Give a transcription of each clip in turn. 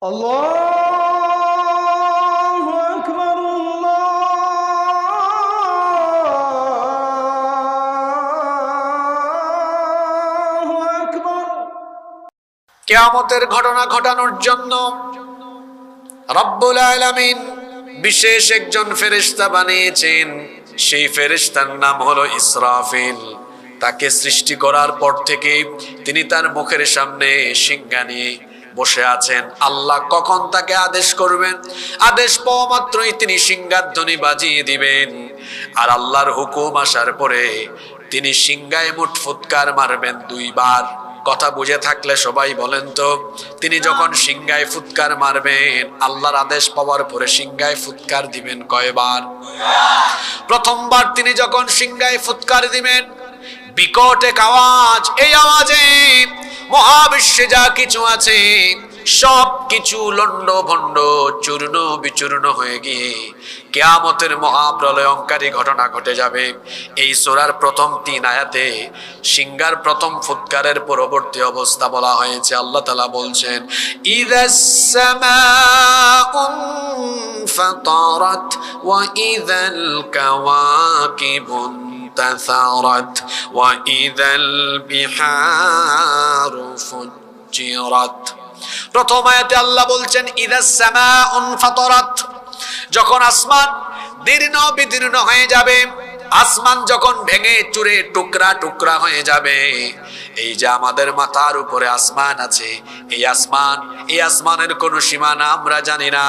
আল্লাহু আকবার, আল্লাহু আকবার। কিয়ামতের ঘটনা ঘটানোর জন্য রব্বুল আলামিন বিশেষ একজন ফেরেশতা বানিয়েছেন। সেই ফেরেশতার নাম হলো ইসরাফিল। তাকে সৃষ্টি করার পর থেকে তিনি তার মুখের সামনে সিংহা নিয়ে বসে আছেন। আল্লাহ কখন তাকে আদেশ করবেন, আদেশ পাওয়া মাত্রই তিনি সিংহার ধ্বনি বাজিয়ে দিবেন। আর আল্লাহর হুকুম আসার পরে তিনি সিংহায় মুঠ ফুৎকার মারবেন 2 বার। কথা বুঝে থাকলে সবাই বলেন তো, তিনি যখন সিংহায় ফুৎকার মারবেন, আল্লাহর আদেশ পাওয়ার পরে সিংহায় ফুৎকার দিবেন কয়বার? প্রথমবার তিনি যখন সিংহায় ফুৎকার দিবেন, বিকট এক আওয়াজ, এই আওয়াজে মহাবিশ্বে যা কিছু আছে সব কিছু লন্ড ভন্ড চূর্ণ বিচূর্ণ হয়ে গিয়ে কিয়ামতের মহাপ্রলয়ঙ্কারী ঘটনা ঘটে যাবে। এই সূরার প্রথম 3 আয়াতে সিংহার প্রথম ফুৎকারের পরবর্তী অবস্থা বলা হয়েছে। আল্লাহ তাআলা বলছেন, ইযাস সামাউন ফাতারাত ওয়া ইযাল কাওয়াকিবুন তাসারাত ওয়া ইযাল বিহারু ফুজ্জিরাত। প্রথম আয়াতে আল্লাহ বলছেন ইযাস সামাউন ফাতারাত, যখন আসমান দীর্ণ বিদীর্ণ হয়ে যাবে, আসমান যখন ভেঙে চুরে টুকরা টুকরা হয়ে যাবে। এই যে আমাদের মাথার উপরে আসমান আছে, এই আসমানের কোনো সীমানা আমরা জানি না।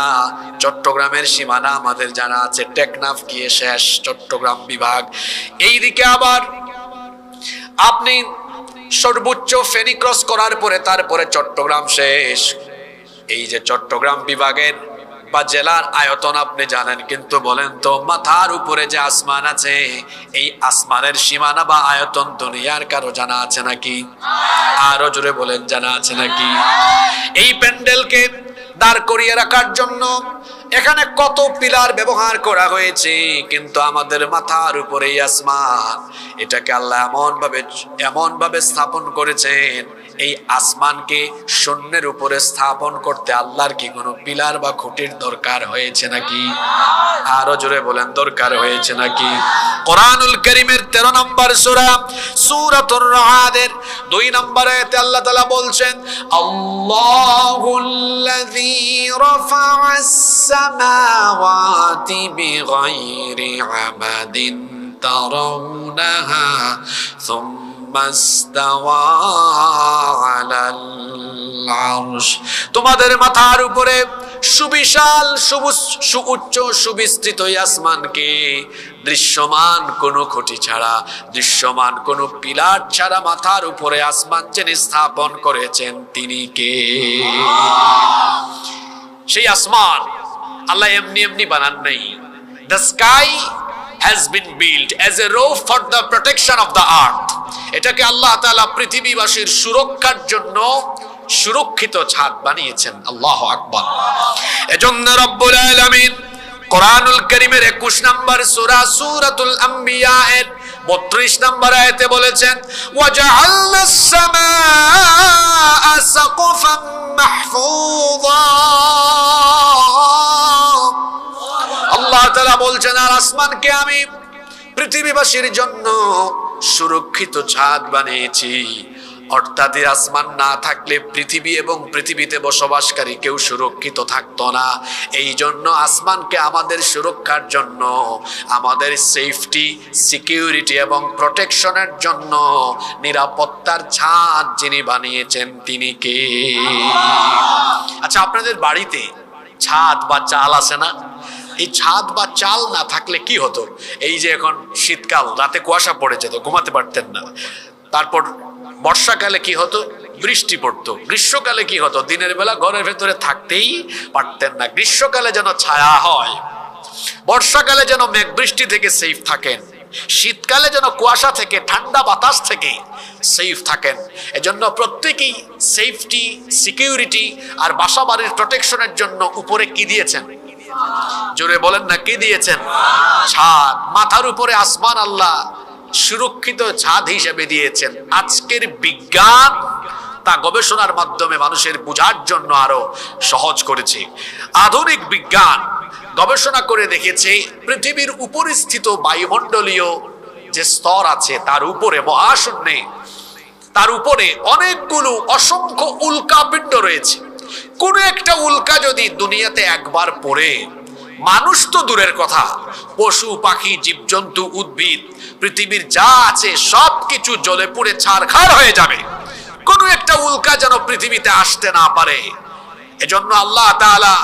চট্টগ্রামের সীমানা আমাদের জানা আছে, টেকনাফ গিয়ে শেষ চট্টগ্রাম বিভাগ। এইদিকে আবার আপনি সর্বোচ্চ ফেনী ক্রস করার পরে তারপরে চট্টগ্রাম শেষ। এই যে চট্টগ্রাম বিভাগের বা জেলার আয়তন আপনি জানেন, কিন্তু বলেন তো মাথার উপরে যে আসমান আছে, এই আসমানের সীমানা বা আয়তন দুনিয়ার কারো জানা আছে নাকি? আরো জোরে বলেন, জানা আছে নাকি? এই প্যান্ডেলকে দাঁড় করিয়ে রাখার জন্য এখানে কত পিলার ব্যবহার করা হয়েছে, কিন্তু আমাদের মাথার উপরে এই আসমান, এটাকে আল্লাহ এমন ভাবে স্থাপন করেছেন। এই আসমানকে শূন্যের উপরে স্থাপন করতে আল্লাহর কি কোনো পিলার বা খুঁটির দরকার হয়েছে নাকি? আরো জোরে বলেন, দরকার হয়েছে নাকি? কোরআনুল কারীমের 13 নম্বর সূরা সূরাতুর রা'দের 2 নম্বর আয়াতে আল্লাহ তাআলা বলছেন, আল্লাহুল্লাযী রাফা'আস সামাওয়াতি বিগাইরি আমাদিন তারাউনাহা তোমাদের মাথার উপরে সুবিশাল সুউচ্চ সুবিস্তৃত আসমানকে দৃশ্যমান কোনো খুঁটি ছাড়া, দৃশ্যমান কোনো পিলার ছাড়া মাথার উপরে আসমান যিনি স্থাপন করেছেন তিনি কে? সেই আসমান আল্লাহ এমনি বানান নাই। The sky has been built as a roof for the protection of the earth. এটাকে আল্লাহ তাআলা পৃথিবীবাসীর সুরক্ষার জন্য সুরক্ষিত ছাদ বানিয়েছেন। আল্লাহু আকবার। এজন্য রব্বুল আলামিন কোরআনুল কারীমের 21 নম্বর সূরা সূরাতুল আম্বিয়া এর 32 নম্বর আয়াতে বলেছেন, ওয়াজআলনাস সামাআ সাকফান মাহফুযা। আল্লাহ তাআলা বলছেন, আর আসমানকে আমি পৃথিবীবাসীর জন্য সুরক্ষিত ছাদ বানিয়েছি। অর্থাৎ এই আসমান না থাকলে পৃথিবী এবং পৃথিবীতে বসবাসকারী কেউ সুরক্ষিত থাকতো না। এই জন্য আসমানকে আমাদের সুরক্ষার জন্য, আমাদের সেফটি, সিকিউরিটি এবং প্রোটেকশনের জন্য নিরাপত্তার ছাদ যিনি বানিয়েছেন তিনি কে? আচ্ছা, আপনাদের বাড়িতে ছাদ বা চাল আছে না? এই ছাদ বা চাল না থাকলে কি হতো? এই যে এখন শীতকাল, রাতে কুয়াশা পড়ে যেত, ঘুমাতে পারতেন না। তারপর বর্ষাকালে কি হতো? বৃষ্টি পড়তো। গ্রীষ্মকালে কি হতো? দিনের বেলা ঘরের ভেতরে থাকতেই পারতেন না। গ্রীষ্মকালে যেন ছায়া হয়, বর্ষাকালে যেন মেঘ বৃষ্টি থেকে সেফ থাকেন, শীতকালে যেন কুয়াশা থেকে, ঠান্ডা বাতাস থেকে সেফ থাকেন। এজন্য প্রত্যেকেই সেফটি, সিকিউরিটি আর বাসা বাড়ির প্রোটেকশনের জন্য উপরে কি দিয়েছেন? জোরে বলেন না, কি দিয়েছেন? ছাদ। মাথার উপরে আসমান আল্লাহ সুরক্ষিত ছাদ হিসেবে দিয়েছেন। আজকের বিজ্ঞান তা গবেষণার মাধ্যমে মানুষের বোঝার জন্য আরো সহজ করেছে। আধুনিক বিজ্ঞান গবেষণা করে দেখেছে পৃথিবীর উপরিস্থিত বায়ুমণ্ডলীয় যে স্তর আছে তার উপরে মহাশূন্যে, তার উপরে অনেকগুলো অসংখ্য উল্কাপিণ্ড রয়েছে। কোন একটা উল্কা যদি দুনিয়াতে একবার পড়ে, মানুষ তো দূরের কথা, পশু পাখি জীবজন্তু উদ্ভিদ পৃথিবীর যা আছে সবকিছু জ্বলে পুড়ে ছারখার হয়ে যাবে। কোন একটা উল্কা যেন পৃথিবীতে আসতে না পারে। এজন্য আল্লাহ তাআলা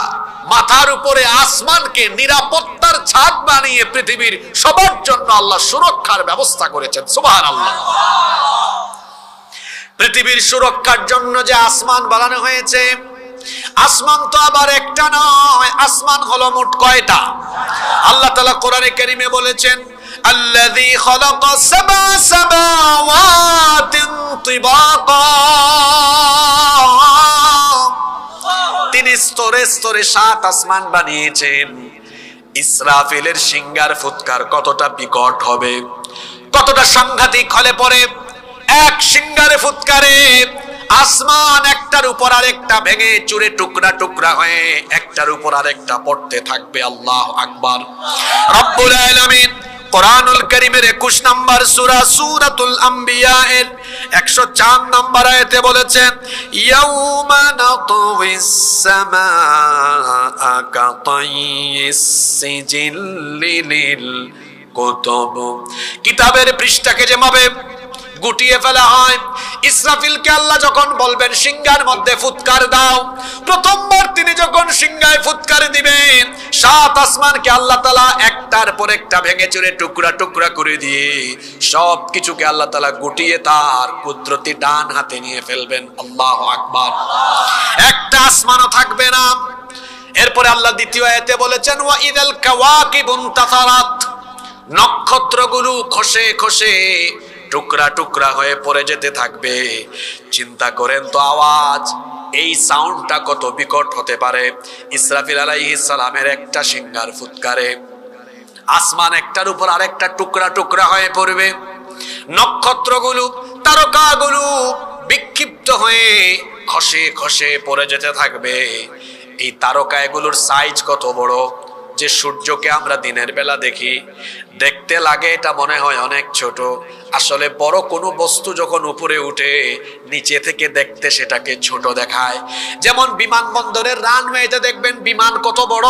মাথার উপরে আসমানকে নিরাপত্তার ছাদ বানিয়ে পৃথিবীর সবার জন্য আল্লাহ সুরক্ষার ব্যবস্থা করেছেন। সুবহানাল্লাহ। পৃথিবীর সুরক্ষার জন্য যে আসমান বানানো হয়েছে, আসমান তো আবার একটা নয়, আসমান হলো মোট কয়টা? আল্লাহ তাআলা কোরআনে কারীমে বলেছেন, আল্লাযী খালাকা সাবআ সামাওয়াতিন তিবাকা, তিনি স্তরে স্তরে 7 আসমান বানিয়েছেন। ইসরাফিলের সিংহার ফুৎকার কতটা বিকট হবে, কতটা সাংঘাতিক হলে পরে এক সিংহারে ফুৎকারে আসমান একটার উপর আরেকটা ভেঙে চুরে টুকরা টুকরা হয়ে একটার উপর আরেকটা পড়তে থাকবে। আল্লাহু আকবার। রব্বুল আলামিন কোরআনুল কারীমের 21 নম্বর সূরা সূরাতুল আম্বিয়া এর 104 নম্বর আয়াতে বলেছেন, ইয়াউমা নাতউইস সামাআ কাতাইয়িস সিজিল্লি লিল কুতুব, কিতাবের পৃষ্ঠাকে যেভাবে গুটিয়ে ফেলা হয়, ইসরাফিলকে আল্লাহ যখন বলবেন সিংহার মধ্যে ফুৎকার দাও, প্রথমবার তিনি যখন সিংহায় ফুৎকার দিবেন, 7 আসমানকে আল্লাহ তাআলা একটার পর একটা ভেঙে চুরে টুকরা টুকরা করে দিয়ে সব কিছুকে আল্লাহ তাআলা গুটিয়ে তার কুদরতি ডান হাতে নিয়ে ফেলবেন। আল্লাহু আকবার। একটা আসমানও থাকবে না। এরপরে আল্লাহ দ্বিতীয় আয়াতে বলেছেন, ওয়া ইদাল কাওয়াকিবু ইনতাসারাত, নক্ষত্রগুলো খসে খসে টুকরা টুকরা হয়ে পড়ে যেতে থাকবে। চিন্তা করেন তো আওয়াজ, এই সাউন্ডটা কত বিকট হতে পারে। ইসরাফিল আলাইহিস সালামের একটা সিংহার ফুৎকারে আসমান একটার উপর আরেকটা টুকরা টুকরা হয়ে পড়বে। নক্ষত্রগুলো, তারকাগুলো বিক্ষিপ্ত হয়ে খসে খসে পড়ে যেতে থাকবে। এই তারকা এগুলোর সাইজ কত বড়, যে সূর্যকে আমরা দিনের বেলা দেখি, দেখতে লাগে এটা মনে হয় অনেক ছোট, আসলে বড় কোনো বস্তু যখন উপরে উঠে নিচে থেকে দেখতে সেটাকে ছোট দেখায়। যেমন বিমানবন্দরের রানওয়েতে দেখবেন বিমান কত বড়,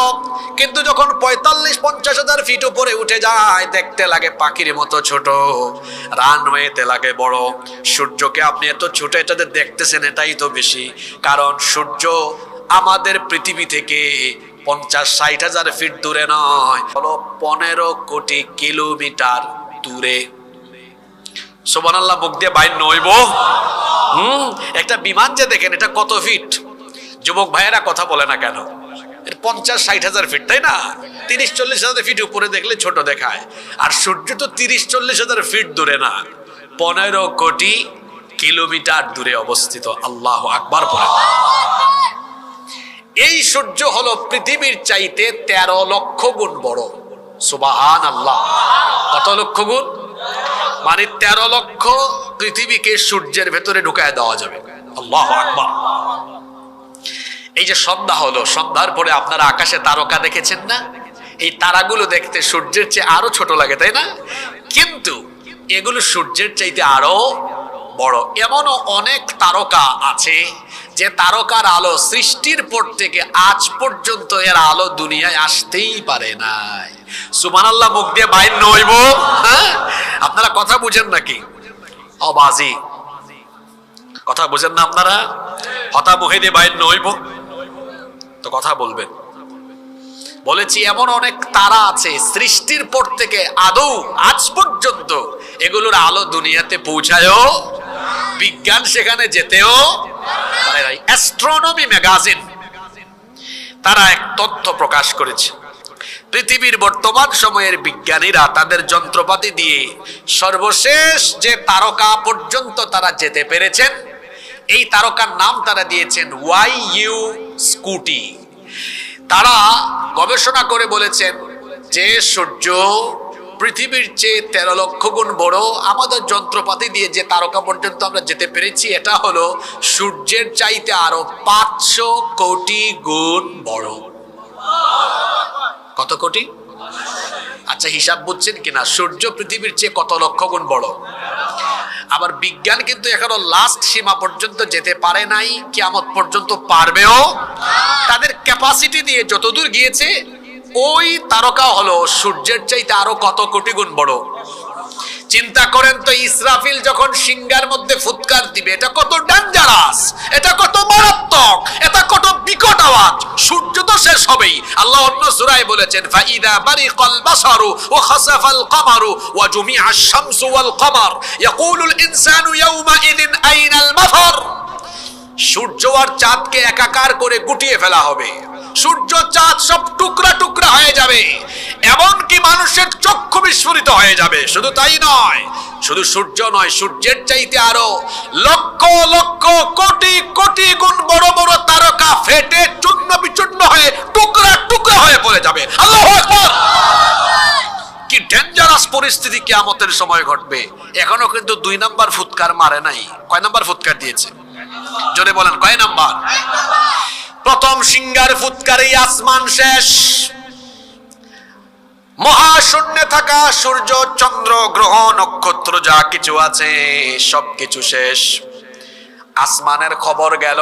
কিন্তু যখন 45-50 হাজার ফিট উপরে উঠে যায় দেখতে লাগে পাখির মতো ছোট, রানওয়েতে লাগে বড়। সূর্যকে আপনি এত ছোট এটাতে দেখতেছেন, এটাই তো বেশি, কারণ সূর্য আমাদের পৃথিবী থেকে 50-60 হাজার ফিট দূরে নয়, হলো 15 কোটি কিলোমিটার দূরে। সুবহানাল্লাহ। মুখ দিয়ে বাইর নইব। একটা বিমান যে দেখেন এটা কত ফিট, যুবক ভাইয়েরা কথা বলে না কেন? 50-60 হাজার ফিট, তাই না? 30-40 হাজার ফিট উপরে দেখলে ছোট দেখায়, আর সূর্য তো 30-40 হাজার ফিট দূরে না, 15 কোটি কিলোমিটার দূরে অবস্থিত। আল্লাহু আকবার পড়ে। এই সূর্য হলো পৃথিবীর চাইতে 13 লক্ষ গুণ বড়। সুবহানাল্লাহ। কত লক্ষ গুণ? মানে 13 লক্ষ পৃথিবীকে সূর্যের ভেতরে ঢুকায় দেওয়া যাবে। আল্লাহু আকবার। এই যে সন্ধ্যা হলো, সন্ধ্যার পরে আপনারা আকাশে তারকা দেখেছেন না? এই তারাগুলো দেখতে সূর্যের চেয়ে আরো ছোট লাগে, তাই না? কিন্তু এগুলো সূর্যের চাইতে আরো বড়। এমনও অনেক তারকা আছে যে তারকার আলো সৃষ্টির পর থেকে আজ পর্যন্ত এর আলো দুনিয়ায় আসতেই পারে নাই। সুবহানাল্লাহ। মুখ দিয়ে বাইর নইব। হ্যাঁ, আপনারা কথা বুঝেন নাকি? অবাজি কথা বুঝেন না আপনারা? হতা মুখে দিয়ে বাইর নইব তো কথা বলবেন। বলেছি এমন অনেক তারা আছে সৃষ্টির পর থেকে আদৌ আজ পর্যন্ত এগুলোর আলো দুনিয়াতে পৌঁছায়ও, বিজ্ঞান সেখানে যেতেও পারে নাই। অ্যাস্ট্রোনমি ম্যাগাজিন তারা এক তথ্য প্রকাশ করেছে, পৃথিবীর বর্তমান সময়ের বিজ্ঞানীরা তাদের যন্ত্রপাতি দিয়ে সর্বশেষ যে তারকা পর্যন্ত তারা যেতে পেরেছেন, এই তারকার নাম তারা দিয়েছেন YU স্কুটি। তারা গবেষণা করে বলেছেন যে সূর্য পৃথিবীর চেয়ে 13 লক্ষ গুণ বড়। আমাদের যন্ত্রপাতি দিয়ে যে তারকা পর্যন্ত আমরা যেতে পেরেছি, এটা হলো সূর্যের চাইতে আরো 500 কোটি গুণ বড়। কত কোটি? আচ্ছা, হিসাব বুঝছেন কিনা? সূর্য পৃথিবীর চেয়ে কত লক্ষ গুণ বড়। আবার বিজ্ঞান কিন্তু এখনো লাস্ট সীমা পর্যন্ত যেতে পারে নাই, কিয়ামত পর্যন্ত পারবেও। তাদের ক্যাপাসিটি দিয়ে যতদূর গিয়েছে, ওই তারকা হলো সূর্যের চাইতে আরো কত কোটি গুণ বড়। চিন্তা করেন তো, ইসরাফিল যখন সিংহার মধ্যে ফুৎকার দিবে, এটা কত ডেঞ্জারাস, এটা কত মারাত্মক, এটা কত বিকট আওয়াজ। সূর্য তো শেষ হবেই। আল্লাহ অন্য সূরায় বলেছেন, ফাইদা বারিকাল বাসারু ওয়া খাসাফাল কমারু ওয়া জুমিআশ শামসু ওয়াল কমার ইয়াকুলুল ইনসানু ইয়াউমাইযিন আইনাল মাফার। সূর্য আর চাঁদকে একাকার করে গুটিয়ে ফেলা হবে। সূর্য চাঁদ সব টুকরা টুকরা হয়ে যাবে, এমনকি মানুষের চক্ষু বিস্ফোরিত হয়ে যাবে। শুধু তাই নয়, শুধু সূর্য নয়, সূর্যের চাইতে আরো লক্ষ লক্ষ কোটি কোটি গুণ বড় বড় তারকা ফেটে চূর্ণ বিচূর্ণ হয়ে টুকরা টুকরা হয়ে পড়ে যাবে। আল্লাহু আকবার! কি ডেঞ্জারাস পরিস্থিতি কিয়ামতের সময় ঘটবে। এখনো কিন্তু 2 নাম্বার ফুৎকার মারে নাই। কয় নাম্বার ফুৎকার দিয়েছে? জোরে বলেন, কয় নাম্বার? প্রথম সিংহার ফুৎকারেই আসমান শেষ। মহাশূন্যে থাকা সূর্য, চন্দ্র, গ্রহ, নক্ষত্র যা কিছু আছে সবকিছু শেষ। আসমানের খবর গেল,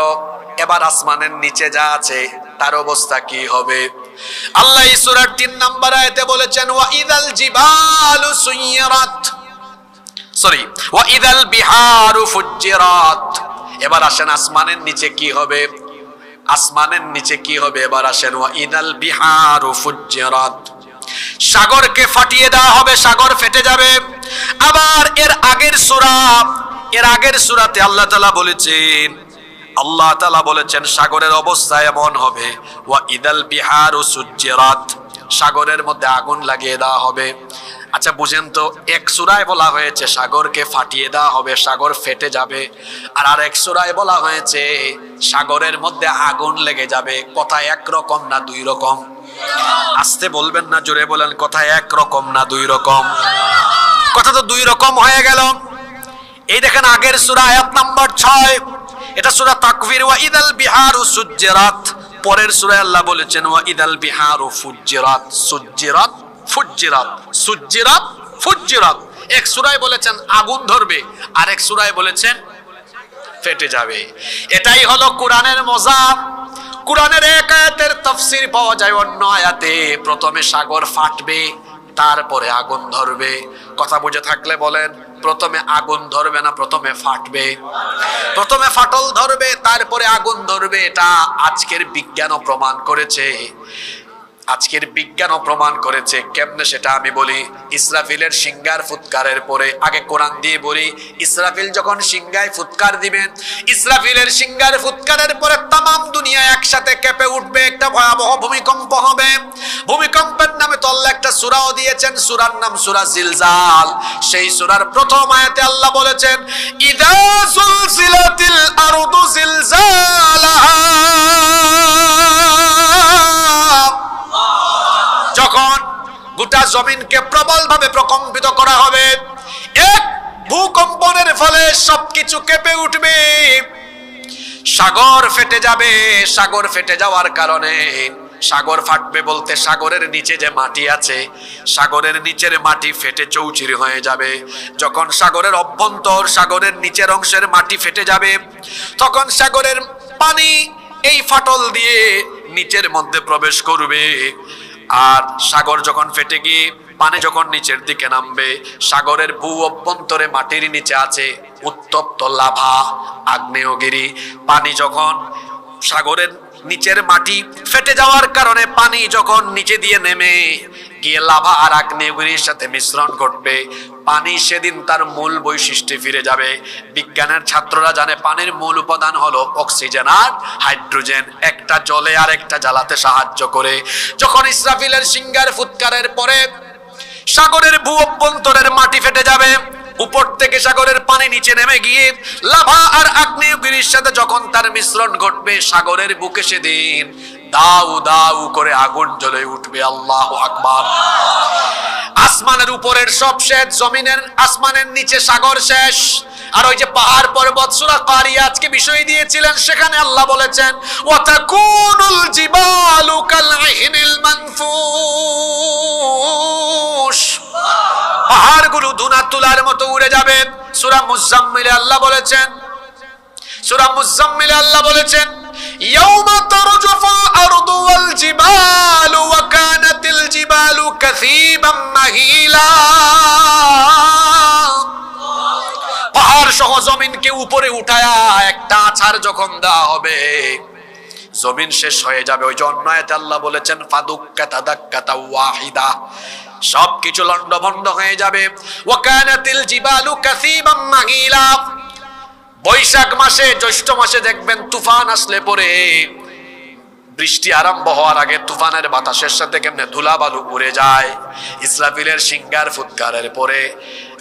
এবার আসমানের নিচে যা আছে তার অবস্থা কি হবে? আল্লাহ এই সূরার 3 নম্বর আয়াতে বলেছেন, ওয়া ইদাল জিবালু সুইরাত, ওয়া ইদাল বিহারু ফুজ্জিরাত। এবার আসেন আসমানের নিচে কি হবে? আসমানের নিচে কি হবে? এবার আসেন, ওয়া ইদাল বিহারু ফুজ্জিরাত। সাগরকে ফাটিয়ে দেওয়া হবে, সাগর ফেটে যাবে। আবার এর আগের সূরাতে আল্লাহ তাআলা বলেছেন সাগরের অবস্থা এমন হবে, ওয়া ইদাল বিহারু সুজ্জিরাত, সাগরের মধ্যে আগুন লাগিয়ে দেওয়া হবে। আচ্ছা বুঝেন তো, এক সূরায় বলা হয়েছে সাগরকে ফাটিয়ে দেওয়া হবে, সাগর ফেটে যাবে, আর আরেক সূরায় বলা হয়েছে সাগরের মধ্যে আগুন লেগে যাবে। কথা একরকম না 2 রকম? আস্তে বলবেন না, জোরে বলেন, কথা একরকম না 2 রকম? কথা তো 2 রকম হয়ে গেল। এই দেখেন আগের সূরা আয়াত নাম্বার 6, এটা সূরা তাকবীর, ওয়া ইদাল বিহারু সুজ্জিরাত। পরের সূরায় আল্লাহ বলেছেন, ওয়া ইদাল বিহারু ফুজ্জিরাত, সুজ্জিরাত ফুজ্জিরাত, সুজ্জিরাত ফুজ্জিরাত। এক সূরায় বলেছেন আগুন ধরবে, আর এক সূরায় বলেছেন ফেটে যাবে। এটাই হলো কোরআনের মজা। কোরআনের এক আয়াতের তাফসীর পাওয়া যায় অন্য আয়াতে। প্রথমে সাগর ফাটবে, তারপরে আগুন ধরবে। কথা বুঝে থাকলে বলেন, প্রথমে আগুন ধরবে না প্রথমে ফাটবে? প্রথমে ফাটল ধরবে, তারপরে আগুন ধরবে। এটা আজকের বিজ্ঞানও প্রমাণ করেছে। কেমনে সেটা আমি বলি। ইসরাফিলের সিংহার ফুৎকারের পরে, আগে কোরআন দিয়ে বলি, ইসরাফিল যখন সিংহায় ফুৎকার দিবেন, ইসরাফিলের সিংহার ফুৎকারের পরে তামাম দুনিয়া একসাথে কেঁপে উঠবে, একটা ভয়াবহ ভূমিকম্প হবে। ভূমিকম্পের নামে তো আল্লাহ একটা সূরাও দিয়েছেন, সূরার নাম সূরা জিলজাল। সেই সূরার প্রথম আয়াতে আল্লাহ বলেছেন, ইদা যুলজিলাতিল আরদু জিলজালাহা, যখন গোটা জমিনকে প্রবলভাবে প্রকম্পিত করা হবে, এক ভূকম্পনের ফলে সবকিছু কেঁপে উঠবে, সাগর ফেটে যাবে। সাগর ফেটে যাওয়ার কারণে, সাগর ফাটবে বলতে সাগরের নিচে যে মাটি আছে, সাগরের নিচের মাটি ফেটে চৌচির হয়ে যাবে। যখন সাগরের অভ্যন্তর, সাগরের নিচের অংশের মাটি ফেটে যাবে, তখন সাগরের পানি এই ফাটল দিয়ে নিচের মধ্যে প্রবেশ করবে। আর সাগর যখন ফেটে গিয়ে পানি যখন নিচের দিকে নামবে, সাগরের ভূ অভ্যন্তরে মাটির নিচে আছে উত্তপ্ত লাভা, আগ্নেয়গিরি। পানি যখন সাগরের নিচের মাটি ফেটে যাওয়ার কারণে পানি যখন নিচে দিয়ে নেমে গিয়ে লাভা আর আগ্নেয়গিরির সাথে মিশ্রণ ঘটবে, পানি সেদিন তার মূল বৈশিষ্ট্যে ফিরে যাবে। বিজ্ঞানের ছাত্ররা জানে পানির মূল উপাদান হলো অক্সিজেন আর হাইড্রোজেন, একটা জ্বলে আর একটা জ্বালাতে সাহায্য করে। যখন ইসরাফিলের সিংহার ফুৎকারের পরে সাগরের ভূ অভ্যন্তরের মাটি ফেটে যাবে, উপর থেকে সাগরের পানি নিচে নেমে গিয়ে লাভা আর আগ্নেয়গিরির সাথে যখন তার মিশ্রণ ঘটবে, সাগরের বুকে সেদিন দাউ দাউ করে আগুন জ্বলে উঠবে। আল্লাহু আকবার। আসমানের উপরের সব শেষ, জমিনের আসমানের নিচে সাগর শেষ। আর ওই যে পাহাড় পর্বত, সূরা কারিয়া আজকে বিষয় দিয়েছিলেন, সেখানে আল্লাহ বলেছেন ওয়া তাকুনুল জিবালু কালইহনিল মানফুশ, পাহাড়গুলো ধুনা তুলার মতো উড়ে যাবে। সূরা মুজাম্মিলে আল্লাহ বলেছেন, সূরা মুজাম্মিলে আল্লাহ বলেছেন ইয়াউমা তারজুফুল আরদু ওয়াল জিবালু ওয়া কানাতিল জিবালু কাসীবাম মাহিলা, পাহাড় সহ জমিনকে উপরে উঠায়া একটা আছাড় যখন দেওয়া হবে, জমিন শেষ হয়ে যাবে। ওই জন্য আয়াতে আল্লাহ বলেছেন ফাদুক্কাতা দাক্কাতা ওয়াহিদা, সবকিছু লন্ডভন্ড হয়ে যাবে। ওয়া কানাতিল জিবালু কাসীবাম মাহিলা, বৈশাখ মাসে জ্যৈষ্ঠ মাসে দেখবেন তুফান আসলে পরে, বৃষ্টি আরম্ভ হওয়ার আগে তুফানের বাতাসের সাথে কেমনে ধুলাবালু উড়ে যায়। ইসরাফিলের সিংহার ফুৎকারের পরে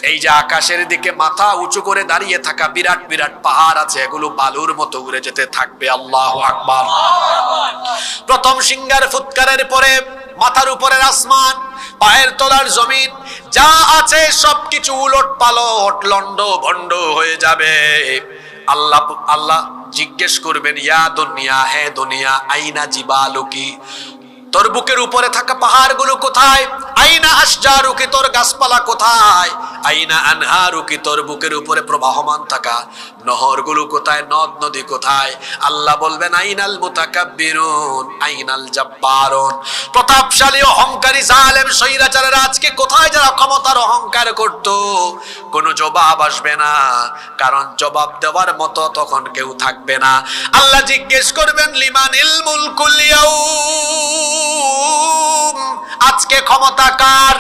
এই যে আকাশের দিকে মাথা উঁচু করে দাঁড়িয়ে থাকা বিরাট বিরাট পাহাড় আছে, এগুলো বালুর মতো উড়ে যেতে থাকবে। আল্লাহু আকবার। প্রথম সিংহার ফুৎকারের পরে মাথার উপরের আসমান, পায়ের তলার জমিন, যা আছে সবকিছু উলট পালট লন্ড ভন্ড হয়ে যাবে। আল্লাহ জিজ্ঞেস করবেন ইয়া দুনিয়া, হে দুনিয়া, আইনা জিবালুকি, তোর বুকের উপরে থাকা পাহাড়গুলো কোথায়? আইনা আশজারুকি, তোর গাছপালা কোথায়? আইনা আনহারুকি, তোর বুকের উপরে প্রবাহমান থাকা নহরগুলো কোথায়, নদ নদী কোথায়? আল্লাহ বলবেন আইনাল মুতাকাব্বিরুন আইনাল জাব্বারুন, প্রতাপশালী অহংকারী জালেম স্বৈরাচারেরা আজকে কোথায়, যারা ক্ষমতার অহংকার করত? কোনো জবাব আসবে না, কারণ জবাব দেওয়ার মতো তখন কেউ থাকবে না। আল্লাহ জিজ্ঞেস করবেন লিমানিল মুলকুল ইয়াউম, আজকে ক্ষমতা কার?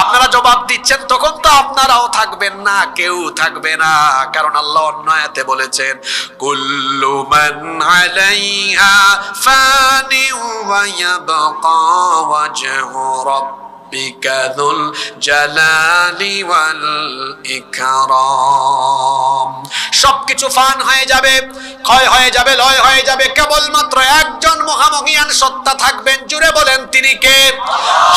আপনারা জবাব দিচ্ছেন, তখন তো আপনারাও থাকবেন না, কেউ থাকবে না, কারণ আল্লাহ অন্য আয়াতে বলেছেন কুল্লু মান আলাইহা ফানি ওয়া ইয়াবকা ওয়াজহু রাব্বিকা যুল জালালি ওয়াল ইকরাম, সবকিছু ফান হয়ে যাবে, ক্ষয় হয়ে যাবে, লয় হয়ে যাবে, কেবলমাত্র একজন মহামহিয়ান সত্তা থাকবেন। জুড়ে বলেন তিনি কে?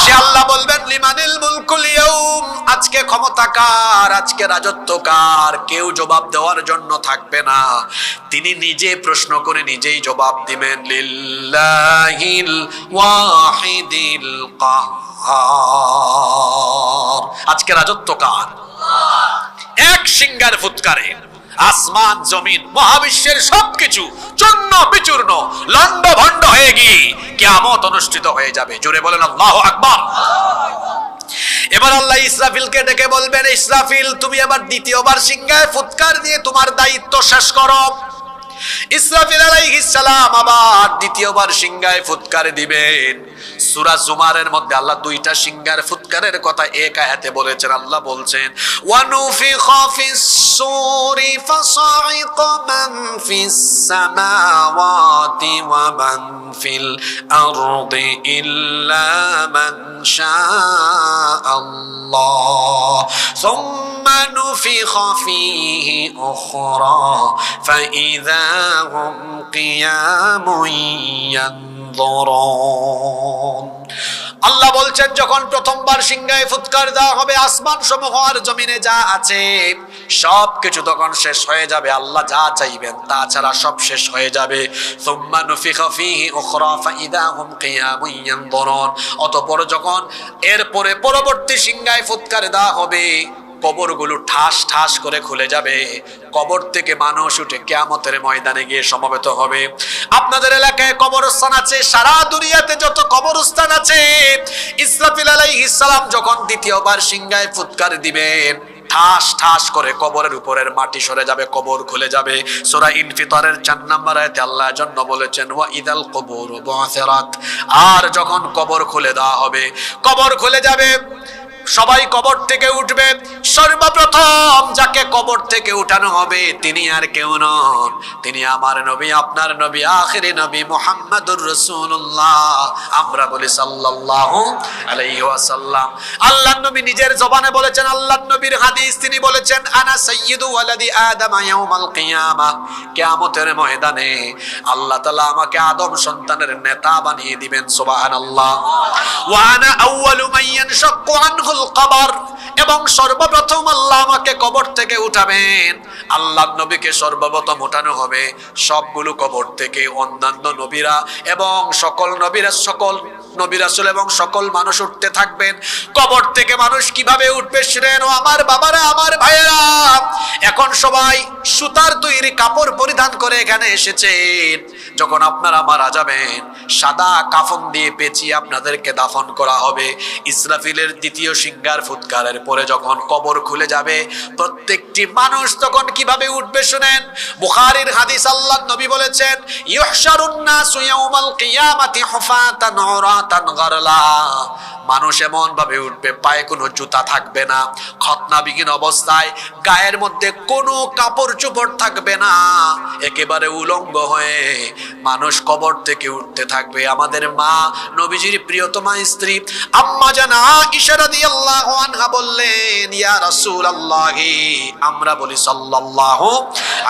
সে আল্লাহ বলবেন লিমানিল মুলকুল ইয়াউম, আজকে ক্ষমতা কার, আজকে রাজত্ব কার? কেউ জবাব দেওয়ার জন্য থাকবে না, তিনি নিজে প্রশ্ন করে নিজেই জবাব দিবেন লিল্লাহিল ওয়াহিদিল কাহ্হার, আজকে রাজত্ব কার? এক সিংহার ফুৎকারে আসমান জমিন মহাবিশ্বের সবকিছু চূর্ণ বিচূর্ণ লন্ড ভন্ড হয়ে গিয়ে কিয়ামত অনুষ্ঠিত হয়ে যাবে। জোরে বলেন আল্লাহু আকবার। এবার আল্লাহ ইসরাফিলকে ডেকে বলবেন ইসরাফিল, তুমি এবার দ্বিতীয়বার সিংহায় ফুৎকার দিয়ে তোমার দায়িত্ব শেষ করো। ইসরাফিল আলাইহিস সালাম আবার দ্বিতীয়বার সিংহায় ফুৎকার দিবেন। সূরা জুমারের মধ্যে আল্লাহ দুইটা সিংহার ফুৎকারের কথা এক আয়াতে বলেছেন। আল্লাহ বলছেন ওয়ানুফিখা ফিস সূরি ফাসাইকা মান ফিস সামাওয়াতি ওয়া মান ফিল আরদি ইল্লা মান শাআল্লাহ সুম্মা নুফিখা ফীহি উখরা ফাইযা হুম কিয়ামুন ইয়ানযুরুন। আল্লাহ বলছেন যখন প্রথমবার সিংহায় ফুৎকার দেওয়া হবে, আসমান সমূহ আর জমিনে যা আছে সবকিছু তখন শেষ হয়ে যাবে। আল্লাহ যা চাইবেন তা ছাড়া সব শেষ হয়ে যাবে। সুম্মা নুফিখা ফীহি উখরা ফাইযা হুম কিয়ামুন ইয়ানযুরুন। অতঃপর যখন এরপরে পরবর্তী সিংহায় ফুৎকার দেওয়া হবে, কবরগুলো ঠাস ঠাস করে খুলে যাবে, কবর থেকে মানুষ উঠে কিয়ামতের ময়দানে গিয়ে সমবেত হবে। আপনাদের এলাকায় কবরস্থান আছে, সারা দুনিয়াতে যত কবরস্থান আছে, ইসরাফিল আলাইহিস সালাম যখন দ্বিতীয়বার সিংহায় ফুৎকার দিবেন, ঠাস ঠাস করে কবরের উপরের মাটি সরে যাবে, কবর খুলে যাবে। সূরা ইনফিতারের 4 নম্বর আয়াতে আল্লাহ জন্য বলেছেন ওয়া ইদাল কবুরু বু'থিরাত, আর যখন কবর খুলে দেওয়া হবে, কবর খুলে যাবে, সবাই কবর থেকে উঠবে, সর্বপ্রথম যাকে কবর থেকে উঠানো হবে তিনি আর কেউ নন, তিনি আমার নবী, আপনার নবী, আখিরি নবী মুহাম্মাদুর রাসূলুল্লাহ। আমরা বলি সাল্লাল্লাহু আলাইহি ওয়াসাল্লাম। আল্লাহর নবী নিজের জবানে বলেছেন, আল্লাহর নবীর হাদিস, তিনি বলেছেন আনা সাইয়্যিদু ওয়ালাদি আদম ইয়াউমাল কিয়ামাহ। কিয়ামতের ময়দানে আল্লাহ তাআলা আমাকে আদম সন্তানের নেতা বানিয়ে দিবেন, সুবহানাল্লাহ। ওয়া আনা আউয়ালু মান ইয়ানশাক্কু আনহুল কবর, এবং সর্বপ্রথম আল্লাহ আমাকে কবর থেকে উঠাবেন। আল্লাহর নবীকে সর্বপ্রথম উঠানো হবে, সবগুলো কবর থেকে অন্যান্য নবীরা এবং সকল নবীরা, সকল নবী রাসূল এবং সকল মানুষ উঠতে থাকবেন। কবর থেকে মানুষ কিভাবে উঠবে শুনেন ও আমার বাবারা, আমার ভাইয়েরা। এখন সবাই সুতার তৈরি কাপড় পরিধান করে এখানে এসেছেন। যখন আপনারা মারা যাবেন, সাদা কাফন দিয়ে পেঁচিয়ে আপনাদেরকে দাফন করা হবে। ইসরাফিলের দ্বিতীয় সিংহার ফুৎকারের পরে যখন কবর খুলে যাবে, প্রত্যেকটি মানুষ তখন কিভাবে উঠবে শুনেন। বুখারীর হাদিস, আল্লাহর নবী বলেছেন ইউহশারুন নাসু ইয়াউমাল কিয়ামাতি হুফাতান উরাতান গারলা। মানুষ এমন ভাবে উঠবে, পায়ে কোনো জুতা থাকবে না, খতনাবিহীন অবস্থায়, গায়ের মধ্যে কোনো কাপড় চোপড় থাকবে না, একেবারে উলঙ্গ হয়ে মানুষ কবর থেকে উঠতে থাকবে। আমাদের মা, নবীজির প্রিয়তমা স্ত্রী আম্মা জানা আয়েশা রাদিয়াল্লাহু আনহা বললেন, ইয়া রাসূলুল্লাহ, আমরা বলি সাল্লাল্লাহু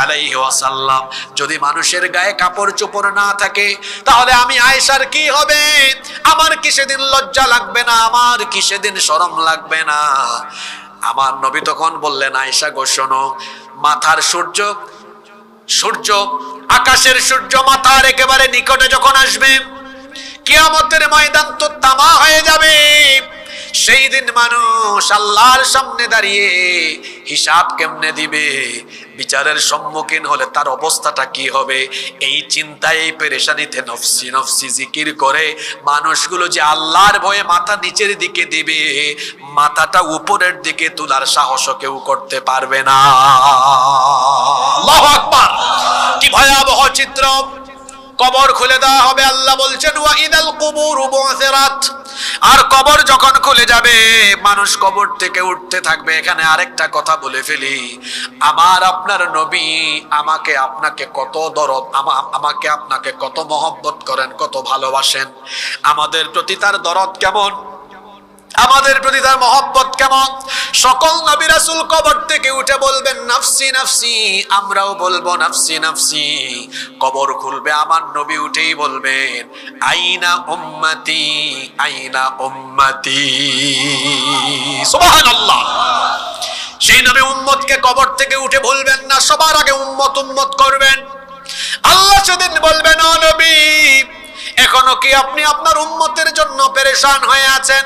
আলাইহি ওয়াসাল্লাম, যদি মানুষের গায়ে কাপড় চোপড় না থাকে তাহলে আমি আয়েশার কি হবে? আমার কি সেদিন লজ্জা লাগবে না? আমার কি সেদিন শরম লাগবে না? আমার নবী তখন বললেন, আয়েশা গো শোনো, মাথার সূর্য আকাশের সূর্য মাথার একেবারে নিকটে যখন আসবে, কিয়ামতের ময়দান তো তামা হয়ে যাবে। সেই দিন মানুষ আল্লাহর সামনে দাঁড়িয়ে হিসাব কেমনে দিবে? বিচারের সম্মুখীন হলে তার অবস্থাটা কি হবে? এই চিন্তায়, এই পেরেশানিতে নফসি নফসি জিকির করে মানুষগুলো যে আল্লাহর ভয়ে মাথা নিচের দিকে দিবে, মাথাটা উপরের দিকে তোলার সাহসও কেউ করতে পারবে না। আল্লাহু আকবার! কি ভয়াবহ চিত্র! কবর খুলে দেওয়া হবে। আল্লাহ বলছেন ওয়া ইদাল কুবুর বু'থিরাত। আর কবর যখন খুলে যাবে, মানুষ কবর থেকে উঠতে থাকবে। এখানে আরেকটা কথা বলে ফেলি, আমার আপনার নবী আমাকে আপনাকে কত দরদ, আমাকে আপনাকে কত মহব্বত করেন, কত ভালোবাসেন। আমাদের প্রতি তার দরদ কেমন, আমাদের প্রতি তার মহব্বত কেমন। সকল নবী রাসূল কবর থেকে উঠে বলবেন নাফসি নাফসি, আমরাও বলবো নাফসি নাফসি। কবর খুলবে, আমার নবী উঠেই বলবেন আইনা উম্মতি, আইনা উম্মতি। সুবহানাল্লাহ! সেই নবী উম্মতকে কবর থেকে উঠে বলবেন না, সবার আগে উম্মত উম্মত করবেন। আল্লাহ সেদিন বলবেন, ও নবী, এখনো কি আপনি আপনার উম্মতের জন্য পেরেশান হয়ে আছেন?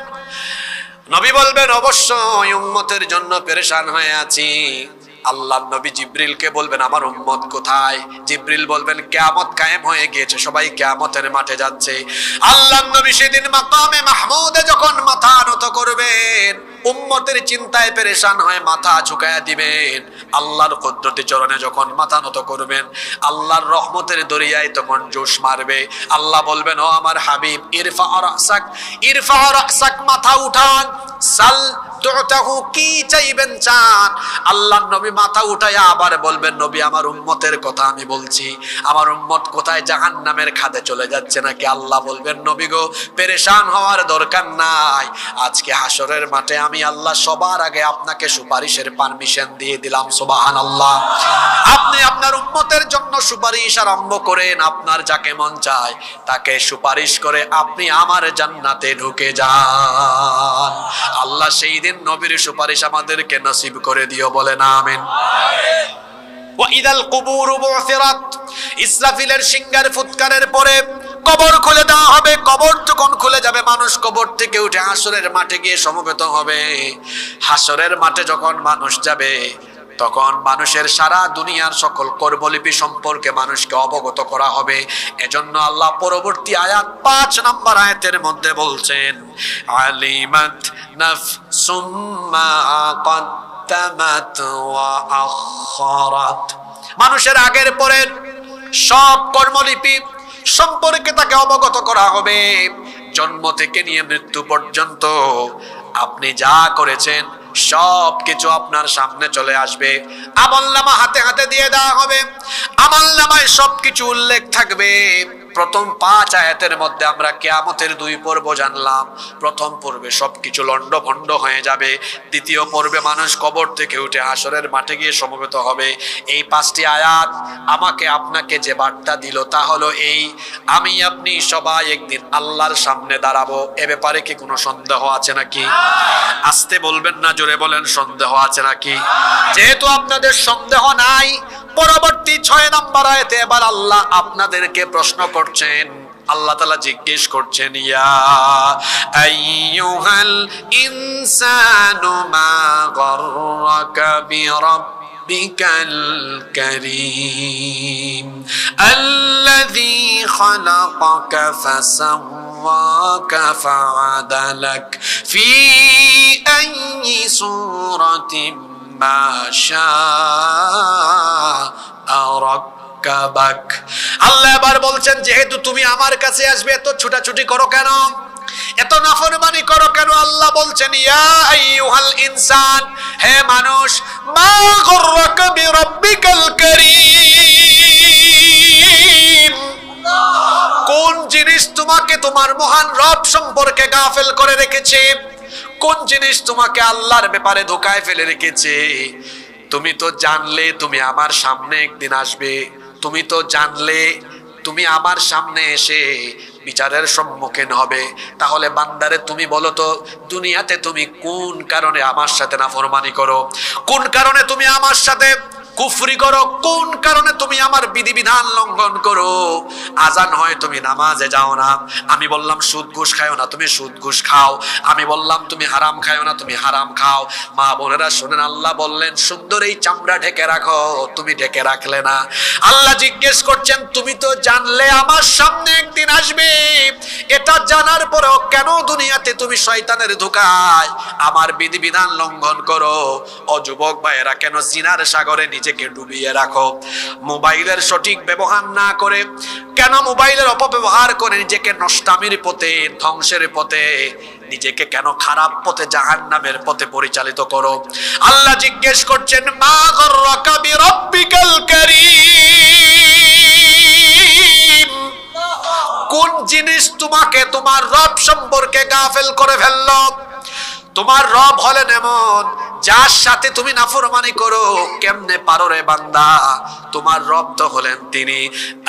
নবী বলবেন, অবশ্যই উম্মতের জন্য পেরেশান হয়ে আছি। আল্লাহর নবী জিবরিলকে বলবেন, আমার উম্মত কোথায়? জিবরিল বলবেন, কিয়ামত কায়েম হয়ে গিয়েছে, সবাই কিয়ামতের মাঠে যাচ্ছে। আল্লাহর নবী সেদিন মাকামে মাহমুদে যখন মাথা নত করবেন, উম্মতের চিন্তায় পেরেশান হয়ে মাথা ঝুঁকায়া দিবেন। আল্লাহর কুদরতি চরণে যখন মাথা নত করবেন, আল্লাহর রহমতের দরিয়ায় তখন জোশ মারবে। আল্লাহ বলবেন, ও আমার হাবিব, ইরফা রাসাক, ইরফা রাসাক, মাথা উঠান, সাল তুতাহু, কি চাইবেন চান। আল্লাহর নবী মাথা উঠায়া আবার বলবেন, নবী আমার উম্মতের কথা আমি বলছি, আমার উম্মত কোথায়? জাহান্নামের খাদে চলে যাচ্ছে নাকি? আল্লাহ বলবেন, নবী গো, পেরেশান হওয়ার দরকার নাই। আজকে হাসরের মাঠে আমি আল্লাহ সবার আগে আপনাকে সুপারিশের পারমিশন দিয়ে দিলাম। সুবহানাল্লাহ! আপনি আপনার উম্মতের জন্য সুপারিশ আরম্ভ করেন। আপনার যাকে মন চায় তাকে সুপারিশ করে আপনি আমার জান্নাতে ঢুকে যান। আল্লাহ সেই দিন নবীর সুপারিশ আমাদেরকে নসিব করে দিও, বলেন আমিন। ওয়া ইদাল কুবুর বু'থিরাত। ইসরাফিলের সিংহার ফুৎকারের পরে কবর খুলে দেওয়া হবে। কবর যখন খুলে যাবে, মানুষ কবর থেকে উঠে হাসরের মাঠে গিয়ে সমবেত হবে। হাসরের মাঠে যখন মানুষ যাবে, তখন মানুষের সারা দুনিয়ার সকল কর্মলিপি সম্পর্কে মানুষকে অবগত করা হবে। এজন্য আল্লাহ পরবর্তী আয়াত 5 নম্বর আয়াতের মধ্যে বলছেন, আলিমাত নাফসুম মা কদ্দামাত ওয়া আখারাত। মানুষের আগের পরের সব কর্মলিপি সম্পর্কে তাকে অবগত করা হবে। জন্ম থেকে নিয়ে মৃত্যু পর্যন্ত আপনি যা করেছেন সব কিছু আপনার সামনে চলে আসবে। আমলনামা হাতে হাতে দিয়ে দেওয়া হবে, আমলনামায় সবকিছু উল্লেখ থাকবে। প্রথম 5 আয়াতের মধ্যে আমরা কিয়ামতের 2 পর্ব জানলাম। প্রথম পর্বে সবকিছু লন্ডভন্ড হয়ে যাবে, দ্বিতীয় পর্বে মানুষ কবর থেকে উঠে হাসরের মাঠে গিয়ে সমবেত হবে। এই 5টি আয়াত আমাকে আপনাকে যে বার্তা দিল তা হলো এই, আমি আপনি সবাই একদিন আল্লাহর সামনে দাঁড়াবো। এ ব্যাপারে কি কোনো সন্দেহ আছে নাকি? আসতে বলবেন না, জোরে বলেন, সন্দেহ আছে নাকি? যেহেতু আপনাদের সন্দেহ নাই, পরবর্তী 6 নম্বর আয়াতে এবার আল্লাহ আপনাদেরকে প্রশ্ন করছেন। আল্লাহ তাআলা জিজ্ঞেস করছেন, ইয়া আইয়ুহাল ইনসানু মা গররাকা বিরাব্বিকাল কারীম আল্লাযী খালাকাকা ফাসাওয়াকা ফাআদালাক ফি আইয়ি সূরাতিন মা শাআ রাক্কাবাক। আল্লাহ এবার বলছেন, যেহেতু তুমি আমার কাছে আসবে, এত ছুটাছুটি করো কেন, এত নাফরমানি করো কেন? আল্লাহ বলছেন, ইয়া আইয়ুহাল ইনসান, হে মানুষ, মা গররাকা বিরাব্বিকাল কারীম, কোন জিনিস তোমাকে তোমার মহান রব সম্পর্কে গাফেল করে রেখেছে? কোন জিনিস তোমাকে আল্লাহর ব্যাপারে ধোকায় ফেলে রেখেছে? তুমি তো জানলে তুমি আমার সামনে একদিন আসবে, তুমি তো জানলে তুমি আমার সামনে এসে বিচারের সম্মুখীন হবে। তাহলে বান্দারে তুমি বলো তো, দুনিয়াতে তুমি কোন কারণে আমার সাথে নাফরমানি করো? কোন কারণে তুমি আমার সাথে কুফরি করো? কোন কারণে তুমি আমার বিধিবিধান লঙ্ঘন করো? আজান হয় তুমি নামাজে যাও না, আমি বললাম সুদ ঘুষ খাও না, তুমি সুদ ঘুষ খাও, আমি বললাম তুমি হারাম খাও না, তুমি হারাম খাও। মা বোনেরা শুনেন, আল্লাহ বললেন সুন্দর এই চামড়া ঢেকে রাখো, তুমি ঢেকে রাখলে না। আল্লাহ জিজ্ঞেস করছেন, তুমি তো জানলে আমার সামনে একদিন আসবে, এটা জানার পরেও কেন দুনিয়াতে তুমি শয়তানের ধোঁকায় আমার বিধিবিধান লঙ্ঘন করো? ও যুবক ভাইয়েরা, কেন জিনার সাগরে নিজেকে ডুবিয়ে রাখো? মোবাইলের সঠিক ব্যবহার না করে, কেন মোবাইলের অপব্যবহার করে নিজেকে নষ্টামির পথে, ধ্বংসের পথে, নিজেকে কেন খারাপ পথে, জাহান্নামের পথে পরিচালিত করো? আল্লাহ জিজ্ঞেস করছেন, মা গররাকা বিরাব্বিকাল কারীম, কোন জিনিস তোমাকে তোমার রব সম্পর্কে গাফেল করে ফেললো? তোমার রব হলেন এমন, যার সাথে তুমি নাফরমানি করো। কেমনে পারো রে বান্দা? তোমার রব তো হলেন তিনি,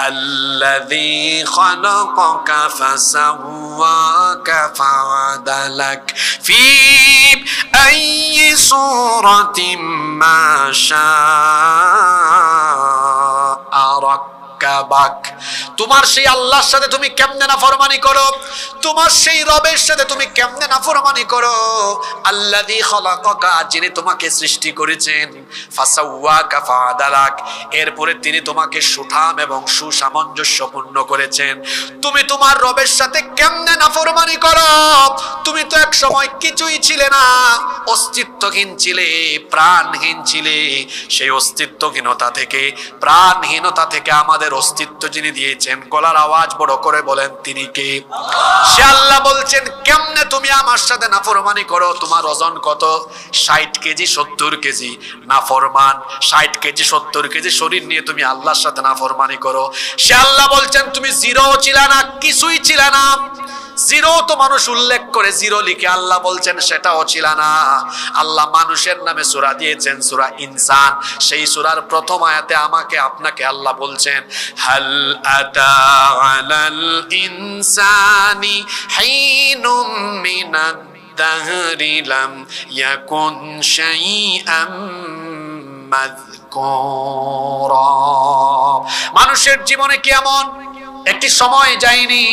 আল্লাযী খালাকাকা ফাসাওয়াকা ফাআদালাক ফি আইয়ি সূরাতিন মা শাআ রাক্কাবাক। তোমার সেই আল্লাহর সাথে তুমি কেমনে নাফরমানি করো? তোমার সেই রবের সাথে তুমি কেমনে নাফরমানি করো? আল্লাযী খালাকাকা, যিনি তোমাকে সৃষ্টি করেছেন, ফাসাওয়াকা ফাআদালাক, এরপরে তিনি তোমাকে সুঠাম এবং সুসামঞ্জস্যপূর্ণ করেছেন। তুমি তোমার রবের সাথে কেমনে নাফরমানি করো? তুমি তো এক সময় কিছুই ছিলে না, অস্তিত্বহীন ছিলে, প্রাণহীন ছিলে। সেই অস্তিত্বহীনতা থেকে, প্রাণহীনতা থেকে আমাদের অস্তিত্ব যিনি দিয়েছেন, গলার আওয়াজ বড় করে বলেন তিনি কে? সে আল্লাহ বলছেন, কেমনে তুমি আমার সাথে নাফরমানি করো? তোমার ওজন কত? 60 কেজি 70 কেজি নাফরমান, 60 কেজি 70 কেজি শরীর নিয়ে তুমি আল্লাহর সাথে নাফরমানি করো। সে আল্লাহ বলছেন, তুমি জিরো ছিল না, কিছুই ছিল না। জিরো তো মানুষ উল্লেখ করে, জিরো লিখে, আল্লাহ বলছেন সেটাও ছিল না। আল্লাহ মানুষের নামে সূরা দিয়েছেন, সূরা ইনসান। সেই সূরার প্রথম আয়াতে আমাকে আপনাকে আল্লাহ বলছেন, হাল আতা আলাল ইনসানি হিনুম মিনাদ দাহরি লাম ইয়াকুন শাইআম মাযকুরা। মানুষের জীবনে কি এমন একটি সময় যায়নি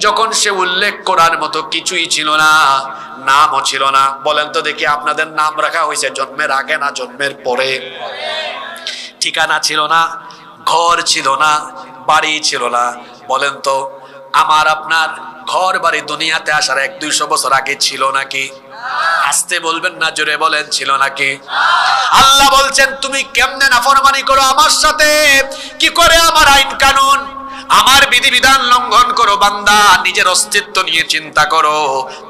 যখন সে উল্লেখ করার মতো কিছুই ছিল না, নামও ছিল না? বলেন তো দেখি, আপনাদের নাম রাখা হয়েছে জন্মের আগে না জন্মের পরে? ঠিকানা ছিল না, ঘর ছিল না, বাড়ি ছিল না। বলেন তো, আমার আপনার ঘর বাড়ি দুনিয়াতে আসার 100-200 বছর আগে ছিল নাকি? আসতে বলবেন না, জোরে বলেন, ছিল নাকি? আল্লাহ বলছেন, তুমি কেমনে নাফরমানি করো আমার সাথে? কি করে আমার আইন কানুন, আমার বিধিবিধান লঙ্ঘন করো বান্দা, নিজের অস্তিত্ব নিয়ে চিন্তা করো।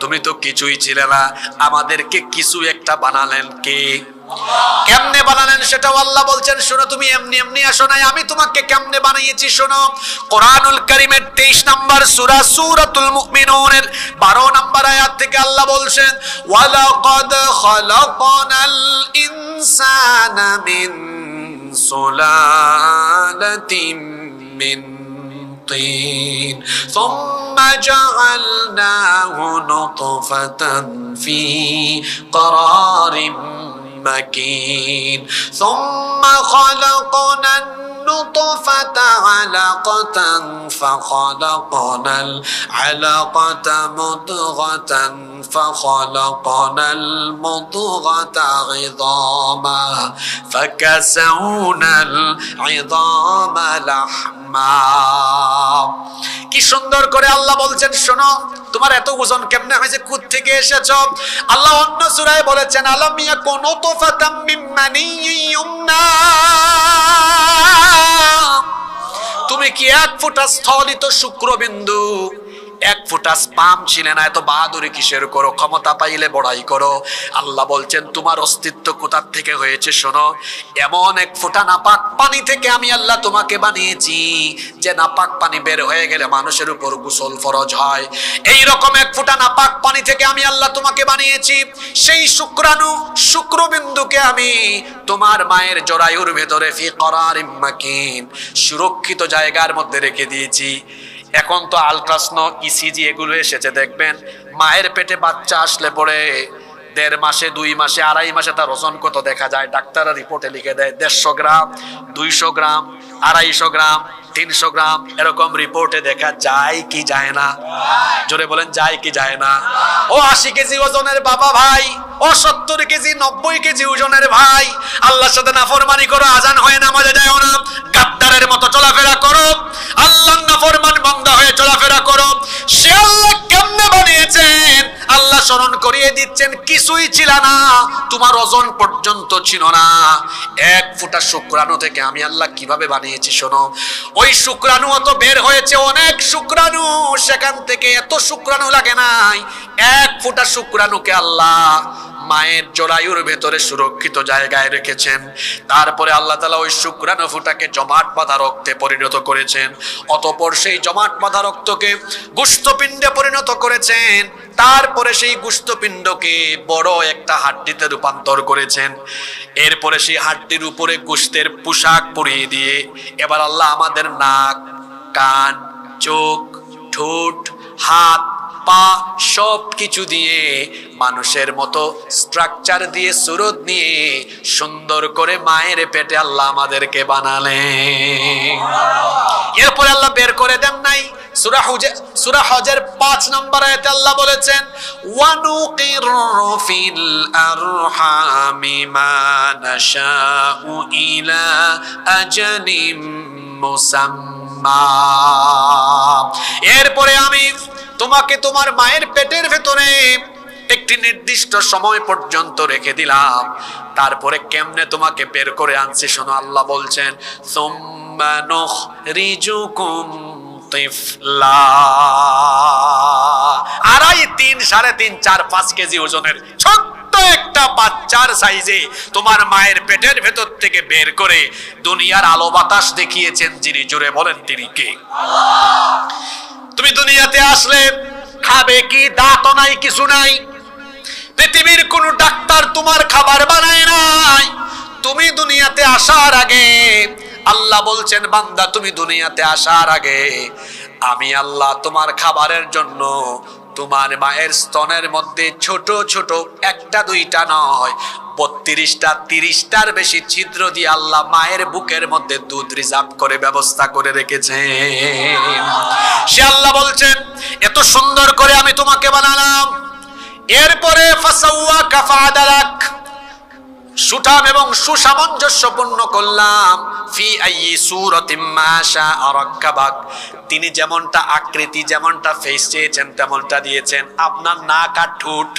তুমি তো কিছুই ছিলে না, আমাদেরকে কিছু একটা বানালেন কে? কেমনে বানালেন সেটাও আল্লাহ বলছেন, শোনো তুমি এমনি এমনি আসো নাই, আমি তোমাকে কেমনে বানিয়েছি শোনো। কোরআনুল কারীমের 23 নম্বর সূরা সূরাতুল মুমিনুনের 12 নম্বর আয়াত থেকে আল্লাহ বলছেন, ওয়ালাকাদ খালাকনাল ইনসানা মিন সুলালাতিন মিন طين ثم جعلناه نطفة في قرار مكين ثم خلقنا النطفة علقة فخلقنا العلقة مضغة فخلقنا المضغة عظاما فكسونا العظام لحما। কি সুন্দর করে আল্লাহ বলছেন, শোনো তোমার এত ওজন কেমনে হয়েছে, কোথা থেকে এসেছো? আল্লাহ অন্য সূরায় বলেছেন, আলাম ইয়াকুন নুতফাতাম মিন মানিয়্যিন ইউমনা, তুমি কি এক ফোঁটা স্থলিত শুক্রবিন্দু, এক ফোঁটা স্পাম ছিলে না? এত বাহাদুরি কিসের করো? ক্ষমতা পাইলে বড়াই করো। আল্লাহ বলছেন তোমার অস্তিত্ব কোথা থেকে হয়েছে শোনো, এমন এক ফোঁটা নাপাক পানি থেকে আমি আল্লাহ তোমাকে বানিয়েছি, যে নাপাক পানি বের হয়ে গেলে মানুষের উপর গোসল ফরজ হয়। এই রকম এক ফোঁটা নাপাক পানি থেকে আমি আল্লাহ তোমাকে বানিয়েছি। সেই শুক্রবিন্দুকে আমি তোমার মায়ের জরায়ুর ভেতরে ফি করারিম মাকিন, সুরক্ষিত জায়গার মধ্যে রেখে দিয়েছি। এখন তো আলট্রাসনো, ইসিজি এগুলো এসেছে, দেখবেন মায়ের পেটে বাচ্চা আসলে পরে 1.5 মাসে 2 মাসে 2.5 মাসে তার ওজন কত দেখা যায়, ডাক্তাররা রিপোর্টে লিখে দেয় 150 গ্রাম 200 গ্রাম 250 গ্রাম 300 গ্রাম, এরকম রিপোর্টে দেখা যায় কি যায় না? জোরে বলেন, যায় কি যায় না? ও 80 কেজি ওজনের বাবা ভাই, ও 70 কেজি 90 কেজি ওজনের ভাই, আল্লাহর সাথে নাফরমানি করো, আজান হয়ে নামাজে যাও না, গাদ্দারের মতো চলাফেরা করো, আল্লাহর নাফরমান বান্দা হয়ে চলাফেরা করো। সে আল্লাহ কেমনে বানিয়েছেন আল্লাহ স্মরণ করিয়ে দিচ্ছেন, কিছুই ছিল না, তোমার ওজন পর্যন্ত ছিল না। এক ফোঁটা শুক্রাণু থেকে আমি আল্লাহ কিভাবে বানিয়েছি শোনো। ওই শুক্রাণু অত বের হয়েছে অনেক শুক্রাণু, সেখান থেকে এত শুক্রাণু লাগে নাই। এক ফোঁটা শুক্রাণুকে আল্লাহ মায়ের জরায়ুর ভেতরে সুরক্ষিত জায়গায় রেখেছেন। তারপরে আল্লাহ তাআলা ওই শুক্রাণু ফুটাকে জমাট বাঁধা রক্তে পরিণত করেছেন। অতঃপর সেই জমাট বাঁধা রক্তকে গোশতপিণ্ডে পরিণত করেছেন। তারপরে সেই গোশতপিণ্ডকে বড় একটা হাড্ডিতে রূপান্তর করেছেন। এরপরে সেই হাড্ডির উপরে গোশতের পোশাক পরিয়ে দিয়ে এবার আল্লাহ আমাদের নাক, কান, চোখ, ঠোঁট, হাত, পা সব কিছু দিয়ে মানুষের মতো স্ট্রাকচার দিয়ে সুরত নিয়ে সুন্দর করে মায়ের পেটে আল্লাহ আমাদেরকে বানালেন। এরপরে আল্লাহ বের করে দেন নাই। সূরা হজের 5 নম্বর আয়াতে আল্লাহ বলেছেন, ওয়ানুকিরু ফিল আরহামি মা নাশাউ ইলা আজালিম মুসাম্মা। এরপরে আমি তোমাকে তোমার মায়ের পেটের ভেতরে একটি নির্দিষ্ট সময় পর্যন্ত রেখে দিলাম। তারপরে কেমনে তোমাকে বের করে আনছি শোনো। আল্লাহ বলছেন, সুম্মা নুখরিজুকুম তিফলা। 2.5, 3, 3.5, 4, 5 কেজি ওজনের ছোট্ট একটা বাচ্চার সাইজে তোমার মায়ের পেটের ভেতর থেকে বের করে দুনিয়ার আলো বাতাস দেখিয়েছেন যিনি, জোরে বলেন তিনি কে? তুমি দুনিয়াতে আসলে খাবে কি? দাঁত নাই, কিছু নাই। পৃথিবীর কোন ডাক্তার তোমার খাবার বানায় নাই। তুমি দুনিয়াতে আসার আগে আল্লাহ বলছেন, বান্দা তুমি দুনিয়াতে আসার আগে আমি আল্লাহ তোমার খাবারের জন্য তোমার মায়ের স্তনের মধ্যে ছোট ছোট 1টা 2টা নয় 32টা 30টার বেশি ছিদ্র দিয়ে আল্লাহ মায়ের বুকের মধ্যে দুধ রিজার্ভ করে ব্যবস্থা করে রেখেছেন। সে আল্লাহ বলছেন, এত সুন্দর করে আমি তোমাকে বানালাম। এরপরে ফাসাওয়াকা ফাআদালাক, সুঠাম এবং সুসামঞ্জস্যপূর্ণ করলাম। ফি আইয়ি সূরাতিম মা শাআ রাক্কাবাক, তিনি যেমনটা আকৃতি যেমনটা ফেস চেয়েছেন তেমনটা দিয়েছেন। আপনার নাক আর ঠোঁট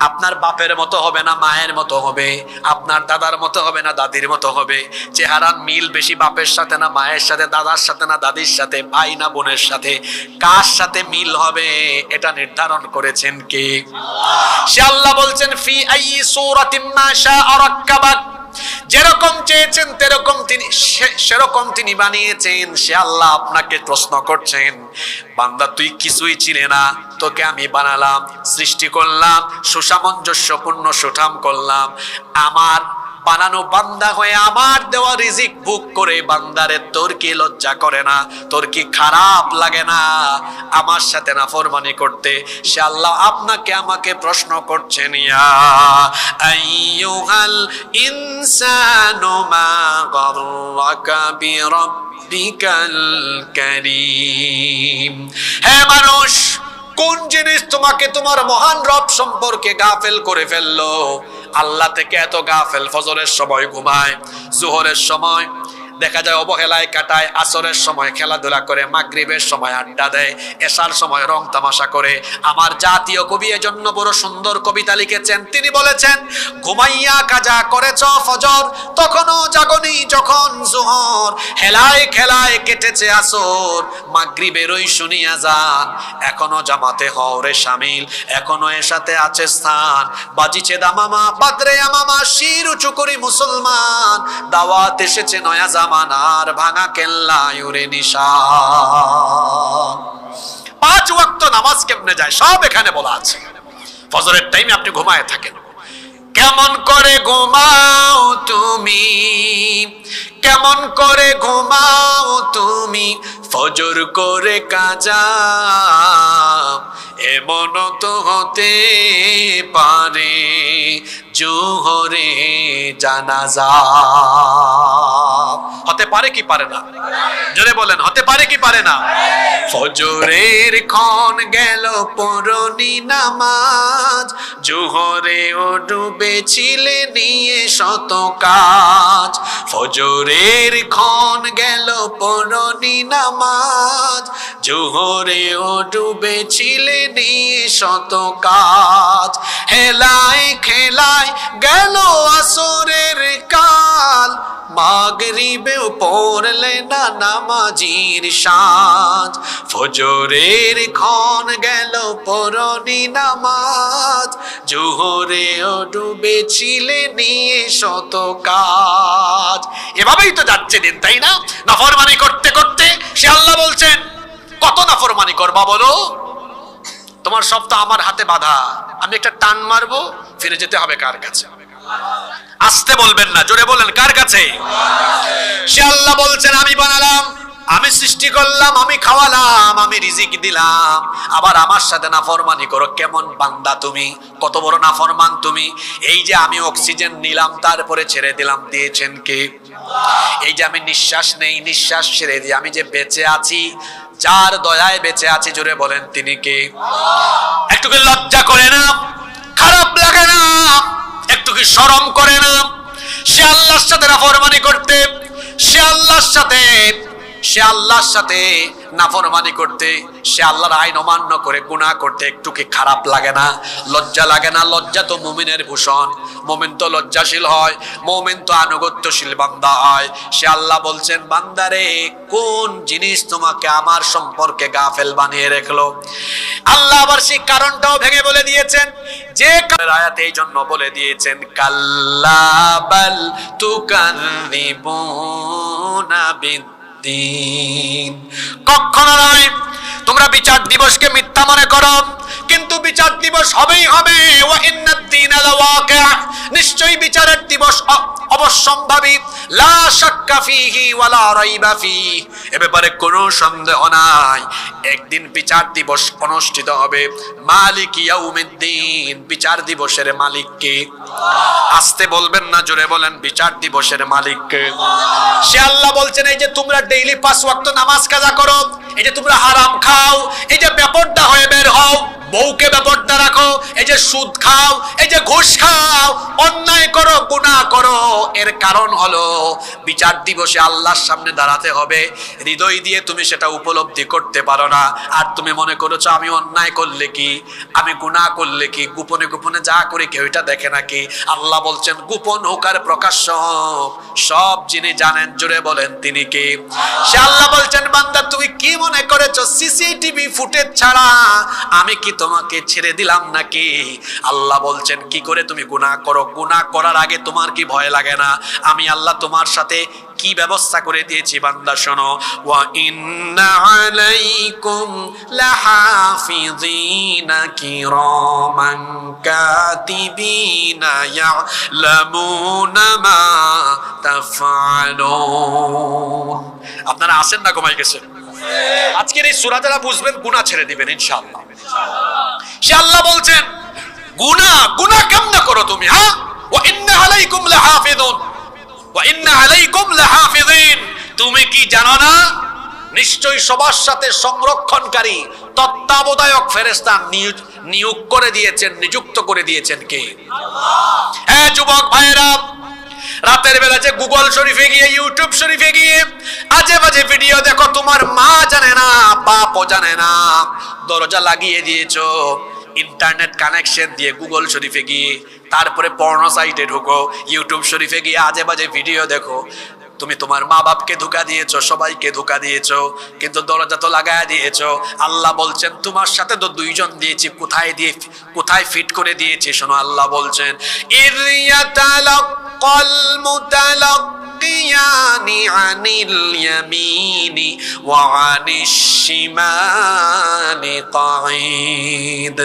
আপনার বাপের মতো হবে না মায়ের মতো হবে, আপনার দাদার মতো হবে না দাদির মতো হবে। চেহারার মিল বেশি বাপের সাথে না মায়ের সাথে, দাদার সাথে না দাদির সাথে, ভাই না বোনের সাথে, কার সাথে মিল হবে এটা নির্ধারণ করেছেন কে? সে আল্লাহ বলছেন ফি আইয়ি সূরাতিম মা শাআ রাক্কাবাক, যেরকম চেয়েছেন তেরকম তিনি সেরকম তিনি বানিয়েছেন। সে আল্লাহ আপনাকে প্রশ্ন করছেন, বান্দা তুই কিছুই ছিলে না, তোকে আমি বানালাম, সৃষ্টি করলাম, সুসামঞ্জস্যপূর্ণ সুঠাম করলাম। আমার বানানো বান্দা হয়ে আমার দেওয়া রিজিক ভোগ করে বান্দারে তোর কি লজ্জা করে না? তোর কি খারাপ লাগে না আমার সাথে নাফরমানি করতে? সে আল্লাহ আপনাকে আমাকে প্রশ্ন করছেন, ইয়া আইয়ুহাল ইনসানু মা গাররাকা বিরাব্বিকাল কারীম। হে মানুষ, কোন জিনিস তোমাকে তোমার মহান রব সম্পর্কে গাফেল করে ফেললো? আল্লাহ থেকে এত গাফেল, ফজরের সময় ঘুমায়, জোহরের সময় দেখা যায় অবহেলায় কাটায়, আসরের সময় খেলাধুলা করে, মাগরিবের সময় আড্ডা দেয়, এশার সময় রং তামাশা করে। আমার জাতীয় কবি এজন্য বড় সুন্দর কবিতা লিখেছেন। তিনি বলেছেন, ঘুমাইয়া কাজা করেছ ফজর, তখনও জাগনি যখন জোহর, হেলায় খেলায় কেটেছে আসর, মাগরিবের ওই শুনিয়া যান, এখনো জামাতে হও রে শামিল, এখনো এসাতে আছে স্থান, বাজিছে দামামা বাদরে আমামা, শির উঁচু করি মুসলমান, দাওয়াত এসেছে নয়া জামানার, ভাঙা কেল্লা ইউরে নিশান। 5 ওয়াক্ত নামাজ কেমনে যায় সব এখানে বলা আছে। ফজরের টাইমে আপনি ঘুমায় থাকেন, কেমন করে ঘুমাও তুমি, কেমন করে ঘুমাও তুমি, ফজর করে কাজা, এমন তো হতে পারে জোহরে জানাজা। হতে পারে কি পারে না? জোরে বলেন, হতে পারে কি পারে না? ফজরের ক্ষণ গেল পড়নি নামাজ, জোহরে ও ডুবেছিলে নিয়ে শত কাজ। ফজরের ক্ষণ গেল পড়নি নামাজ, জোহরে ও ডুবেছিলে নিয়ে শত কাজ। হেলায় খেলায় গেল আসরের কাল, মাগরিবেও পড়লে না নামাজির সাজ। ফজরের ক্ষণ গেল পড়নি নামাজ, জোহরে ও ডুবেছিলে নিয়ে শত কাজ। এভাবেই তো যাচ্ছে দিন, তাই না? নাফরমানি করতে করতে সে আল্লাহ বলছেন, কত নাফরমানি করবা বলো? তোমার সব তো আমার হাতে বাঁধা, আমি একটা টান মারবো, ফিরে যেতে হবে কার কাছে? আসতে বলবেন না, জোরে বলেন, কার কাছে? সে আল্লাহ বলছেন, আমি বানালাম, আমি সৃষ্টি করলাম, আমি খাওয়ালাম, আমি রিজিক দিলাম, আবার আমার সাথে নাফরমানি করো। কেমন বান্দা তুমি, কত বড় নাফরমান তুমি! এই যে আমি অক্সিজেন নিলাম তারপরে ছেড়ে দিলাম, দিয়েছেন কে? এই যে আমি নিঃশ্বাস নেই, নিঃশ্বাস ছেড়ে দিই, আমি যে বেঁচে আছি, যার দয়ায় বেঁচে আছি, জোরে বলেন তিনি কে? একটু কি লজ্জা করে না? খারাপ লাগে না? একটু কি শরম করে না? সে আল্লাহর সাথে নাফরমানি করতে, সে আল্লাহর সাথে নাফরমানি করতে, সে আল্লাহর আইন অমান্য করে গুনাহ করতে একটু কি খারাপ লাগে না? লজ্জা লাগে না? লজ্জা তো মুমিনের ভূষণ। মুমিন তো লজ্জাশীল হয়, মুমিন তো আনুগত্যশীল বান্দা হয়। সে আল্লাহ বলছেন, বান্দারে, কোন জিনিস তোমাকে আমার সম্পর্কে গাফেল বানিয়ে রাখলো? আল্লাহ আবার সেই কারণটাও ভেঙে বলে দিয়েছেন, যে আয়াতে এই জন্য বলে দিয়েছেন, কাল্লা বাল তুকাযযিবুনা বিদ্দীন, কখনো নয়। তোমরা বিচার দিবসকে মিথ্যা মনে করো, কিন্তু বিচার দিবস হবেই হবে। ওয়া ইন্নাদ-দীনা লাওয়াকি', নিশ্চয়ই বিচারের দিবস অবশ্যম্ভাবী। লা শাক্কা ফীহি ওয়ালা রাইবা ফীহি, এ ব্যাপারে কোনো সন্দেহ নাই। একদিন বিচার দিবস অনুষ্ঠিত হবে। মালিক ইয়াউমিদ্দিন, বিচার দিবসের মালিক কে? আসতে বলবেন না, জোরে বলেন, বিচার দিবসের মালিক কে? সে আল্লাহ বলছেন, এই যে তোমরা ডেইলি 5 ওয়াক্ত নামাজ কাজা করো, এই যে তোমরা হারাম খাও, এই যে বেপরদা হয়ে বের হও, বউকে বেপরদা রাখো, এই যে সুদ খাও, এই যে ঘুষ খাও, অন্যায় করো, গুনাহ করো, এর কারণ হলো বিচার দিবসে আল্লাহর সামনে দাঁড়াতে হবে। হৃদয় দিয়ে তুমি সেটা উপলব্ধি করতে পারো না, আর তুমি মনে করেছো আমি অন্যায় করলে কি, আমি গুনাহ করলে কি, গোপনে গোপনে যা করে কেউ এটা দেখে নাকি? আল্লাহ বলছেন গোপন হোক আর প্রকাশ্য হোক, সব যিনি জানেন, জোরে বলেন তিনি কে? সে আল্লাহ বলছেন বান্দা তুমি কি মনে করেছো সিসিটিভি ফুটেজ ছাড়া আমি কি তোমাকে ছেড়ে দিলাম নাকি? আল্লাহ বলছেন কি করে তুমি গুনাহ করো, গুনাহ করার আগে তোমার কি ভয় লাগে না? আমি আল্লাহ তোমার সাথে কি ব্যবস্থা করে দিয়েছি বান্দা শোনো। ওয়া ইন্না আলাইকুম লাহাফিযিনা কিরামান কাতিবিনা ইয়ালামুনা মা তাফআলুন। আপনারা আছেন না ঘুমাই গেছেন? আজকের এই সূরা যারা বুঝবেন গুনাহ ছেড়ে দিবেন ইনশাআল্লাহ। সে আল্লাহ বলছেন গুনাহ কেমনে করো তুমি? হ্যাঁ, ওয়া ইন্না আলাইকুম লাহাফিযুন, ওয়া ইন্না আলাইকুম লাহাফিযিন। তুমি কি জানো না নিশ্চয়ই সবার সাথে সংরক্ষণকারী তত্ত্বাবধায়ক ফেরেশতা নিয়োগ করে দিয়েছেন, নিযুক্ত করে দিয়েছেন কে? আল্লাহ। হ্যাঁ যুবক ভাইরা, রাতের বেলা যে গুগল শরীফে গিয়ে, ইউটিউব শরীফে গিয়ে আজে বাজে ভিডিও দেখো, তোমার মা জানে না, বাপও জানে না, দরজা লাগিয়ে দিয়েছো, ইন্টারনেট কানেকশন দিয়ে গুগল শরীফে গিয়ে, তারপরে পর্ন সাইটে ঢুকো, ইউটিউব শরীফে গিয়ে আজে বাজে ভিডিও দেখো। তুমি তোমার মা বাপকে ধোঁকা দিয়েছো, সবাইকে ধোঁকা দিয়েছো, কিন্তু দরজা তো লাগায় দিয়েছো। আল্লাহ বলছেন তোমার সাথে তো দুইজন দিয়েছি, কোথায় ফিট করে দিয়েছি শোনো। আল্লাহ বলছেন ইরিয়াতালাক্কাল মুতালাক্কিয়ানি আনিল ইয়ামিনি ওয়া আনিশ শিমালি কাঈদ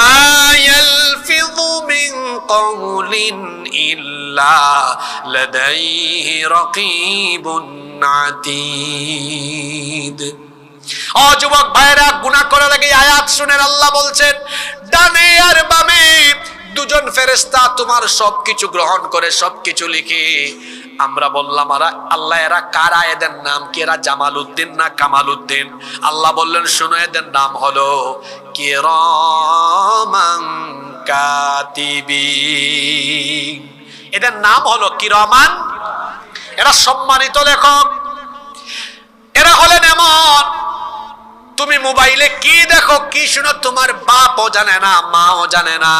মা ইয়ালফিযু মিন কাওলিন ইল্লা লাদাইহি রাকিবুন আতীদ। ও যুবক ভাইরা, গুনাহ করার আগে আয়াত শুনেন। আল্লাহ বলছেন ডানে আর বামে দুজন ফেরেশতা তোমার সবকিছু গ্রহণ করে, সবকিছু লিখে। আমরা বললাম আল্লাহ এরা কারা, এদের নাম কি? এরা জামালউদ্দিন না কামালউদ্দিন? আল্লাহ বললেন শোনো, এদের নাম হলো কিরামান কাতিবিন। এদের নাম হলো কিরামান, এরা সম্মানিত লেখক। এরা হলেন এমন, তুমি মোবাইলে কি দেখো কি শুনো তোমার বাপও জানে না, মাও জানে না,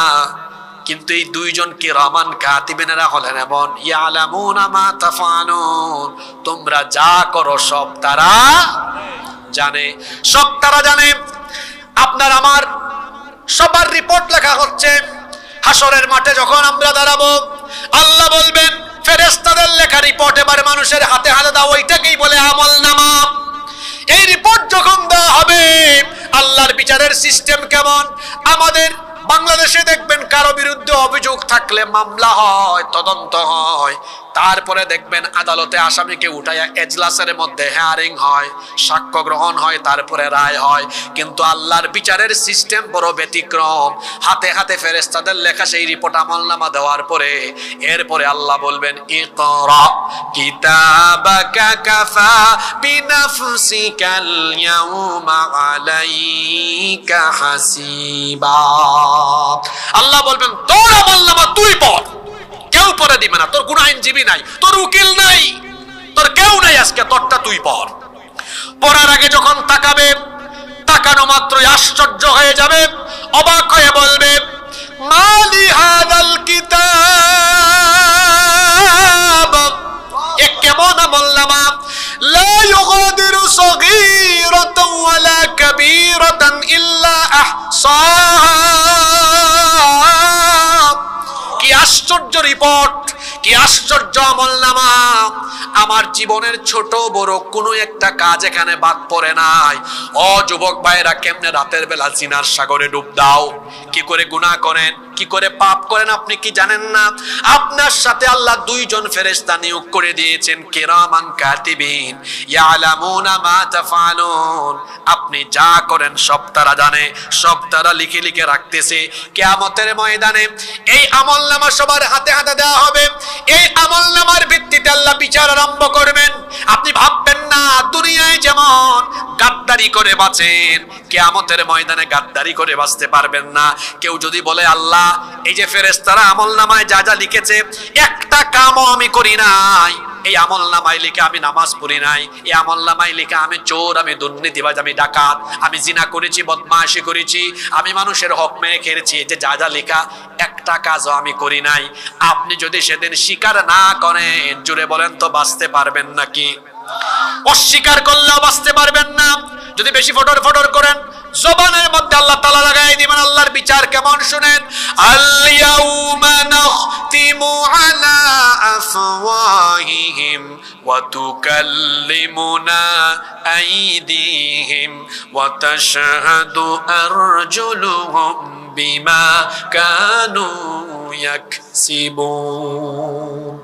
কিন্তু এই দুইজন কিরামান কাতিবিন এরা হলেন এমন, ইয়ালামুনা মা তাফআলুন, তোমরা যা করো সব তারা জানে, সব তারা জানে। আপনার আমার সবার রিপোর্ট লেখা হচ্ছে। হাসরের মাঠে যখন আমরা দাঁড়াবো, আল্লাহ বলবেন ফেরেশতাদের লেখা রিপোর্ট এবার মানুষের হাতে হাতে দাও, ওইটাকেই বলে আমলনামা। এই রিপোর্ট যখন দেওয়া হবে, আল্লাহর বিচারের সিস্টেম কেমন? আমাদের বাংলাদেশে দেখবেন কারো বিরুদ্ধে অভিযোগ থাকলে মামলা হয়, তদন্ত হয়, তারপরে দেখবেন আদালতে আসামিকে উঠাইয়া এজলাসের মধ্যে হিয়ারিং হয়, সাক্ষ্য গ্রহণ হয়, তারপরে রায় হয়। কিন্তু আল্লাহর বিচারের সিস্টেম বড় ব্যতিক্রম। হাতে হাতে ফেরেশতাদের লেখা সেই রিপোর্ট আমলনামা দেওয়ার পরে এরপরে আল্লাহ বলবেন ইকরা কিতাবাকা কাফা বিনাফসিকাল ইয়াউমা আলাইকা হাসিবা। আল্লাহ বলবেন তোর আমলনামা তুই পড়, কেউ পড়ে দিবে না, তোর কোনো আইনজীবী নাই, তোর উকিল নাই, তোর কেউ নাই, আজকে তোরটা তুই পড়। পড়ার আগে যখন তাকাবে, তাকানো মাত্রই আশ্চর্য হয়ে যাবে, অবাক হয়ে বলবে মালি হাদাল কিতাব, এ কেমন আমলনামা, লা ইউগাদিরু সগীরাতান ওয়ালা কাবীরাতান ইল্লা আহসাহা। কি আশ্চর্য রিপোর্ট, কি আশ্চর্য আমলনামা। আমার জীবনের ছোট বড় কোনো একটা কাজ এখানে বাদ পড়ে নাই। ও যুবক ভাইরা, কেমনে রাতের বেলা জিনার সাগরে ডুব দাও, কি করে গুনাহ করেন, কি করে পাপ করেন আপনি কি জানেন না? আপনার সাথে আল্লাহ দুইজন ফেরেশতা নিয়োগ করে দিয়েছেন কিরামান কাতিবিন ইয়ালামুনা মা তাফআলুন। আপনি যা করেন সব তারা জানে, সব তারা লিখে লিখে রাখতেছে। কিয়ামতের ময়দানে এই আমলনামা সবার হাতে হাতে দেওয়া হবে। এই আমলনামার ভিত্তিতে আল্লাহ বিচার আরম্ভ করবেন। আপনি ভাববেন না দুনিয়ায় যেমন গাদ্দারি করে বাঁচেন, কিয়ামতের ময়দানে গাদ্দারি করে বাঁচতে পারবেন না। কেউ যদি বলে আল্লাহ এই যে ফেরেশতারা আমলনামায় যা যা লিখেছে একটা কামও আমি করি নাই, এই আমলনামায় লিখে আমি নামাজ পড়ি নাই, এই আমলনামায় লিখে আমি চোর, আমি দুর্নীতিবাজ, আমি ডাকাত, আমি জিনা করেছি, বদমাশি করেছি, আমি মানুষের হক মেরে খেয়েছি, যে যা যা লেখা একটা কাজও আমি করি নাই, আপনি যদি সেদিন স্বীকার না করেন জুড়ে বলেন তো বাঁচতে পারবেন নাকি? অস্বীকার করলেও বাঁচতে পারবেন না। যদি বেশি ফটর ফটর করেন জবানের মধ্যে আল্লাহ তাআলা লাগাই দিবেন। আল্লাহর বিচার কেমন শুনেন, আল-ইয়াউমা নাখতিমু আলা আফওয়াহিহিম ওয়া তুকাল্লিমুনা আইদিহিম ওয়া তাশহাদু আরজুলুহুম বিমা কানু ইয়াকসিবুন।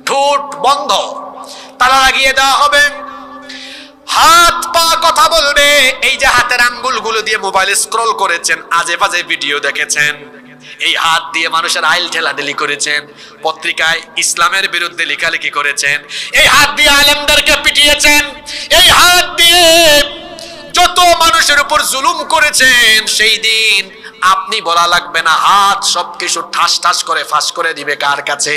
ঠোঁট বন্ধ, তালা লাগিয়ে দেওয়া হবে, হাত পা কথা বলবে। এই যে হাতের আঙ্গুলগুলো দিয়ে মোবাইলে স্ক্রল করেছেন, আজে বাজে ভিডিও দেখেছেন, এই হাত দিয়ে মানুষের আইল ঠেলাঠেলি করেছেন, পত্রিকায় ইসলামের বিরুদ্ধে লেখালেখি করেছেন, এই হাত দিয়ে আলেমদেরকে পিটিয়েছেন, এই হাত দিয়ে যত মানুষের উপর জুলুম করেছেন, সেই দিন আপনি বলা লাগবে না, হাত সবকিছু ঠাস ঠাস করে ফাঁস করে দিবে কার কাছে?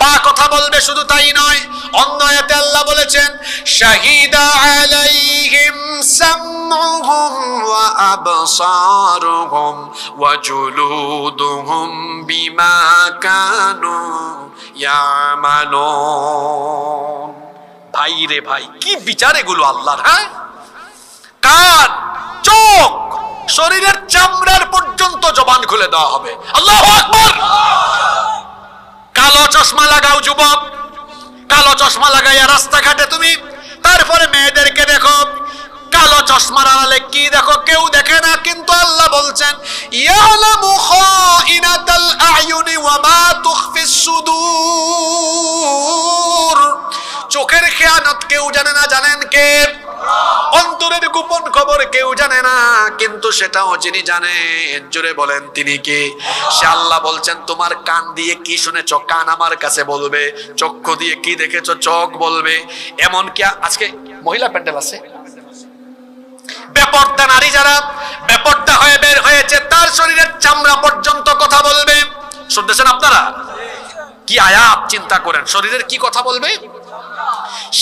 পা কথা বলবে। শুধু তাই নয়, অন্য আয়াতে আল্লাহ বলেছেন শাহিদা আলাইহিম সামউহুম ওয়া আবসারুহুম ওয়া জুলুদুহুম বিমা কানু ইয়ামালুন। ভাই রে ভাই, কি বিচার এগুলো আল্লাহর! হ্যাঁ, কান, চোখ, শরীরের চামড়ার পর্যন্ত জবান খুলে দেওয়া হবে। আল্লাহু আকবার। কালো চশমা লাগাও যুবক, কালো চশমা লাগাইয়া রাস্তাঘাটে তুমি তারপরে মেয়েদেরকে দেখো, কালো চশমার আড়ালে কি দেখো? কেউ দেখে না, কিন্তু আল্লাহ বলছেন ইয়ালামু খাইনাতাল আয়ুনি ওয়া মা তুখফিস সুদূর। চোখের খেয়ানত কেউ জানে না, জানেন কে? অন্তরের গোপন খবর কেউ জানে না, কিন্তু সেটাও যিনি জানেন জোরে বলেন তিনি কে? সে আল্লাহ বলছেন তোমার কান দিয়ে কি শুনেছো কান আমার কাছে বলবে, চক্ষু দিয়ে কি দেখেছো চোখ বলবে। এমন কি আজকে মহিলা প্যান্ডেল আছে, বেপর্দা নারী যারা বেপর্দা হয়ে বের হয়েছে, তার শরীরের চামড়া পর্যন্ত কথা বলবে। শুনতেছেন আপনারা? কি আয়াত চিন্তা করেন, শরীরের কি কথা বলবে?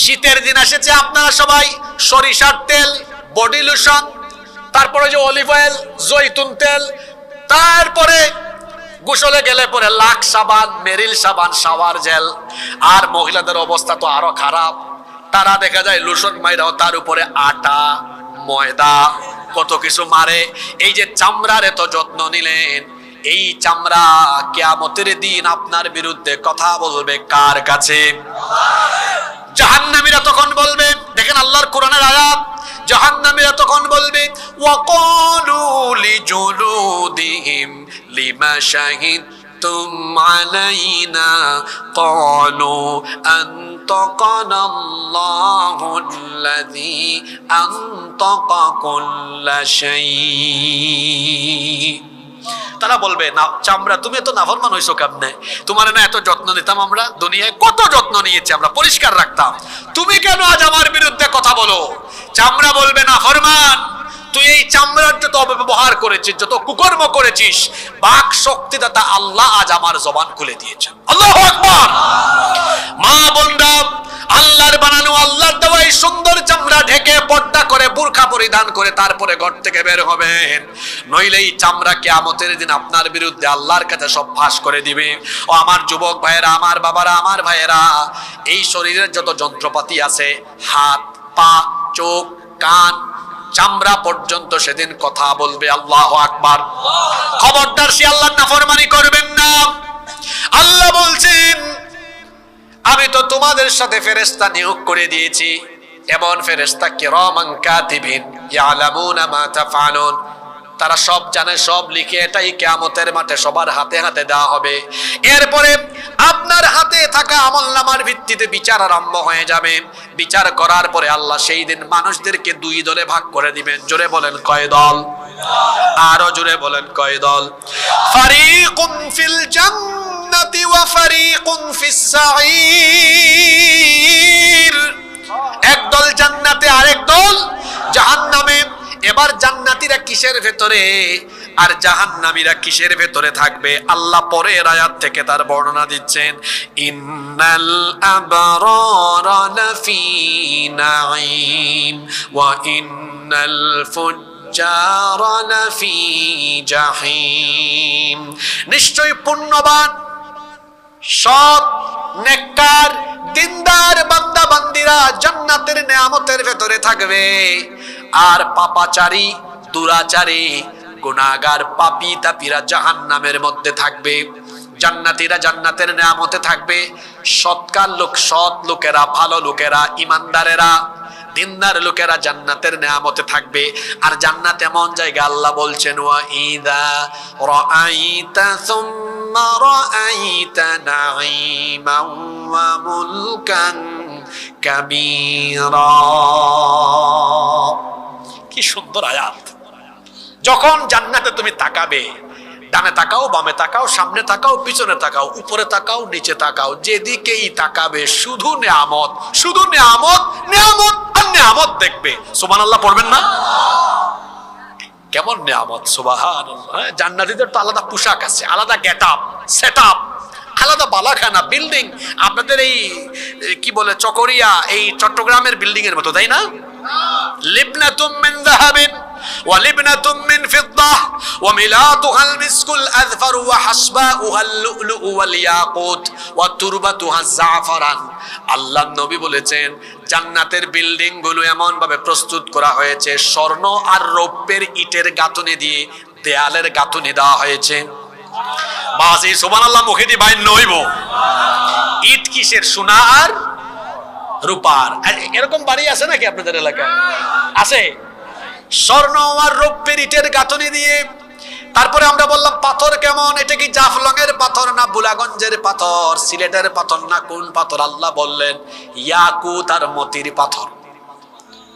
শীতের দিন এসেছে, আপনারা সবাই সরিষার তেল, বডি লোশন, তারপরে যে অলিভ অয়েল, জৈতুন তেল, তারপরে গোসলে গেলে পরে লাক্স সাবান, মেরিল সাবান, শাওয়ার জেল। আর মহিলাদের অবস্থা তো আরো খারাপ, তারা দেখা যায় লোশন মাইরাও তার উপরে আটা, ময়দা, কত কিছু মারে। এই যে চামড়ার এত যত্ন নিলেন, এই চামড়া কিয়ামতের দিন আপনার বিরুদ্ধে কথা বলবে কার কাছে? জাহান্নামীরা তখন বলবে, দেখেন আল্লাহর কোরআনের আয়াত, জাহান্নামীরা তখন বলবে ওয়াকালু লিজুলুদিহিম লিমা শাহিদতুম আলাইনা ক্বালু আনতাকানাল্লাহুল্লাযী আনতাকা কুল্লা শাই। তারা বলবে না চামড়া তুমি এত নাফরমান হইছো কেমনে? তোমার না এত যত্ন নিতাম আমরা, দুনিয়ায় কত যত্ন নিয়েছি আমরা, পরিষ্কার রাখতাম, তুমি কেন আজ আমার বিরুদ্ধে কথা বলো? চামড়া বলবে নাফরমান, তুই এই চামড়ার যত অপব্যবহার করেছিস, যত কুকর্ম করেছিস, বাক শক্তিদাতা আল্লাহ আজ আমার জবান খুলে দিয়েছেন। আল্লাহু আকবার। মা বোনরা, আল্লাহর বানানো, আল্লাহর দেওয়া এই সুন্দর চামড়া ঢেকে পর্দা করে বুরকা পরিধান করে তারপরে ঘর থেকে বের হবেন, নইলে এই চামড়া কিয়ামতের দিন আপনার বিরুদ্ধে আল্লাহর কাছে সব ফাঁস করে দিবে। ও আমার যুবক ভাইয়েরা, আমার বাবারা, আমার ভাইয়েরা, এই শরীরের যত যন্ত্রপাতি আছে, হাত, পা, চোখ, কান, চামড়া পর্যন্ত সেদিন কথা বলবে। আল্লাহু আকবার। খবরদার সে আল্লাহর নাফরমানি করবেন না। আল্লাহ বলছেন আমি তো তোমাদের সাথে ফেরেশতা নিয়োগ করে দিয়েছি, এমন ফেরেশতা কিরামান কাতিবিন ইয়ালামুনা মা তাফআলুন, তারা সব জানে, সব লিখে এটাই কিয়ামতের মাঠে সবার হাতে হাতে দেওয়া হবে। এরপরে আপনার হাতে থাকা আমলনামার ভিত্তিতে বিচার আরম্ভ হয়ে যাবে। বিচার করার পরে আল্লাহ সেই দিন মানুষদেরকে দুই দলে ভাগ করে দিবেন। জোরে বলেন কয় দল? আরো জোরে বলেন কয় দল? ফারিকুন ফিল জান্নাতি ওয়া ফারিকুন ফিস সাঈর। একদল জান্নাতে, আরেক দল জাহান্নামে। এবার জান্নাতীরা কিসের ভেতরে আর জাহান্নামীরা কিসের ভেতরে থাকবে আল্লাহ পরের আয়াত থেকে তার বর্ণনা দিচ্ছেন। ইন্নাল আবরারা লাফি নাঈম ওয়া ইন্নাল ফুজ্জারা লাফি জাহিম। নিশ্চয়ই পুণ্যবান, সৎ, নেককার, দিনদার বান্দা বান্দিরা জান্নাতের নেয়ামতের ভেতরে থাকবে, আর পাপাচারী, দুরাচারী, গুনাহগার, পাপী তাপীরা জাহান্নামের মধ্যে থাকবে। জান্নাতীরা জান্নাতের নেয়ামতে থাকবে, সৎকার লোক, সৎ লোকেরা, ভালো লোকেরা, ইমানদারেরা, দিনদার লোকেরা জান্নাতের নেয়ামতে থাকবে। আর জান্নাত এমন জায়গা, আল্লাহ বলছেন ওয়া ইযা রাআইতা সুম্মা রাআইতা নাঈমান ওয়া মুলকান কাবীরা। কি সুন্দর আয়াত! যখন জান্নাতে তুমি তাকাবে, ডানে তাকাও, বামে তাকাও, সামনে তাকাও, পিছনে তাকাও, উপরে তাকাও, নিচে তাকাও, যেদিকেই তাকাবে শুধু নেয়ামত, শুধু নেয়ামত, নেয়ামত আর নেয়ামত দেখবে। সুবহানাল্লাহ পড়বেন না? কেমন নেয়ামত! সুবহানাল্লাহ। জান্নাতীদের তো আলাদা পোশাক আছে, আলাদা গেটআপ, সেটআপ, আলাদা বালাখানা, বিল্ডিং। আপনাদের এই কি বলে চকরিয়া, এই চট্টগ্রামের বিল্ডিং এর মতো, তাই না? লিবনাতুম মিন যাহাবিন ওয়া লিবনাতুম মিন ফিদ্দাহ ওয়া মিলাতুহা আল মিসকুল আযফার ওয়া হাসবাউহা আল লুলু ওয়াল ইয়াকুত ওয়া তুরবাতুহা জাফরান। আল্লাহর নবী বলেছেন জান্নাতের বিল্ডিং গুলো এমন ভাবে প্রস্তুত করা হয়েছে, স্বর্ণ আর রৌপ্যের ইটের গাঁথুনি দিয়ে দেয়ালের গাঁথুনি দেওয়া হয়েছে। বাজি সুবহানাল্লাহ মুখে দি বাইন নইব। ইট কিসের? সোনা আর রূপার। এরকম বাড়ি আছে নাকি আপনাদের এলাকায়? আছে। স্বর্ণ আর রৌপ্যের ইটের গাঁথুনি দিয়ে। তারপরে আমরা বললাম পাথর কেমন? এটা কি জাফলংয়ের পাথর না বুলাগঞ্জের পাথর, সিলেটের পাথর না কোন পাথর? আল্লাহ বললেন ইয়াকুত আর মতির পাথর।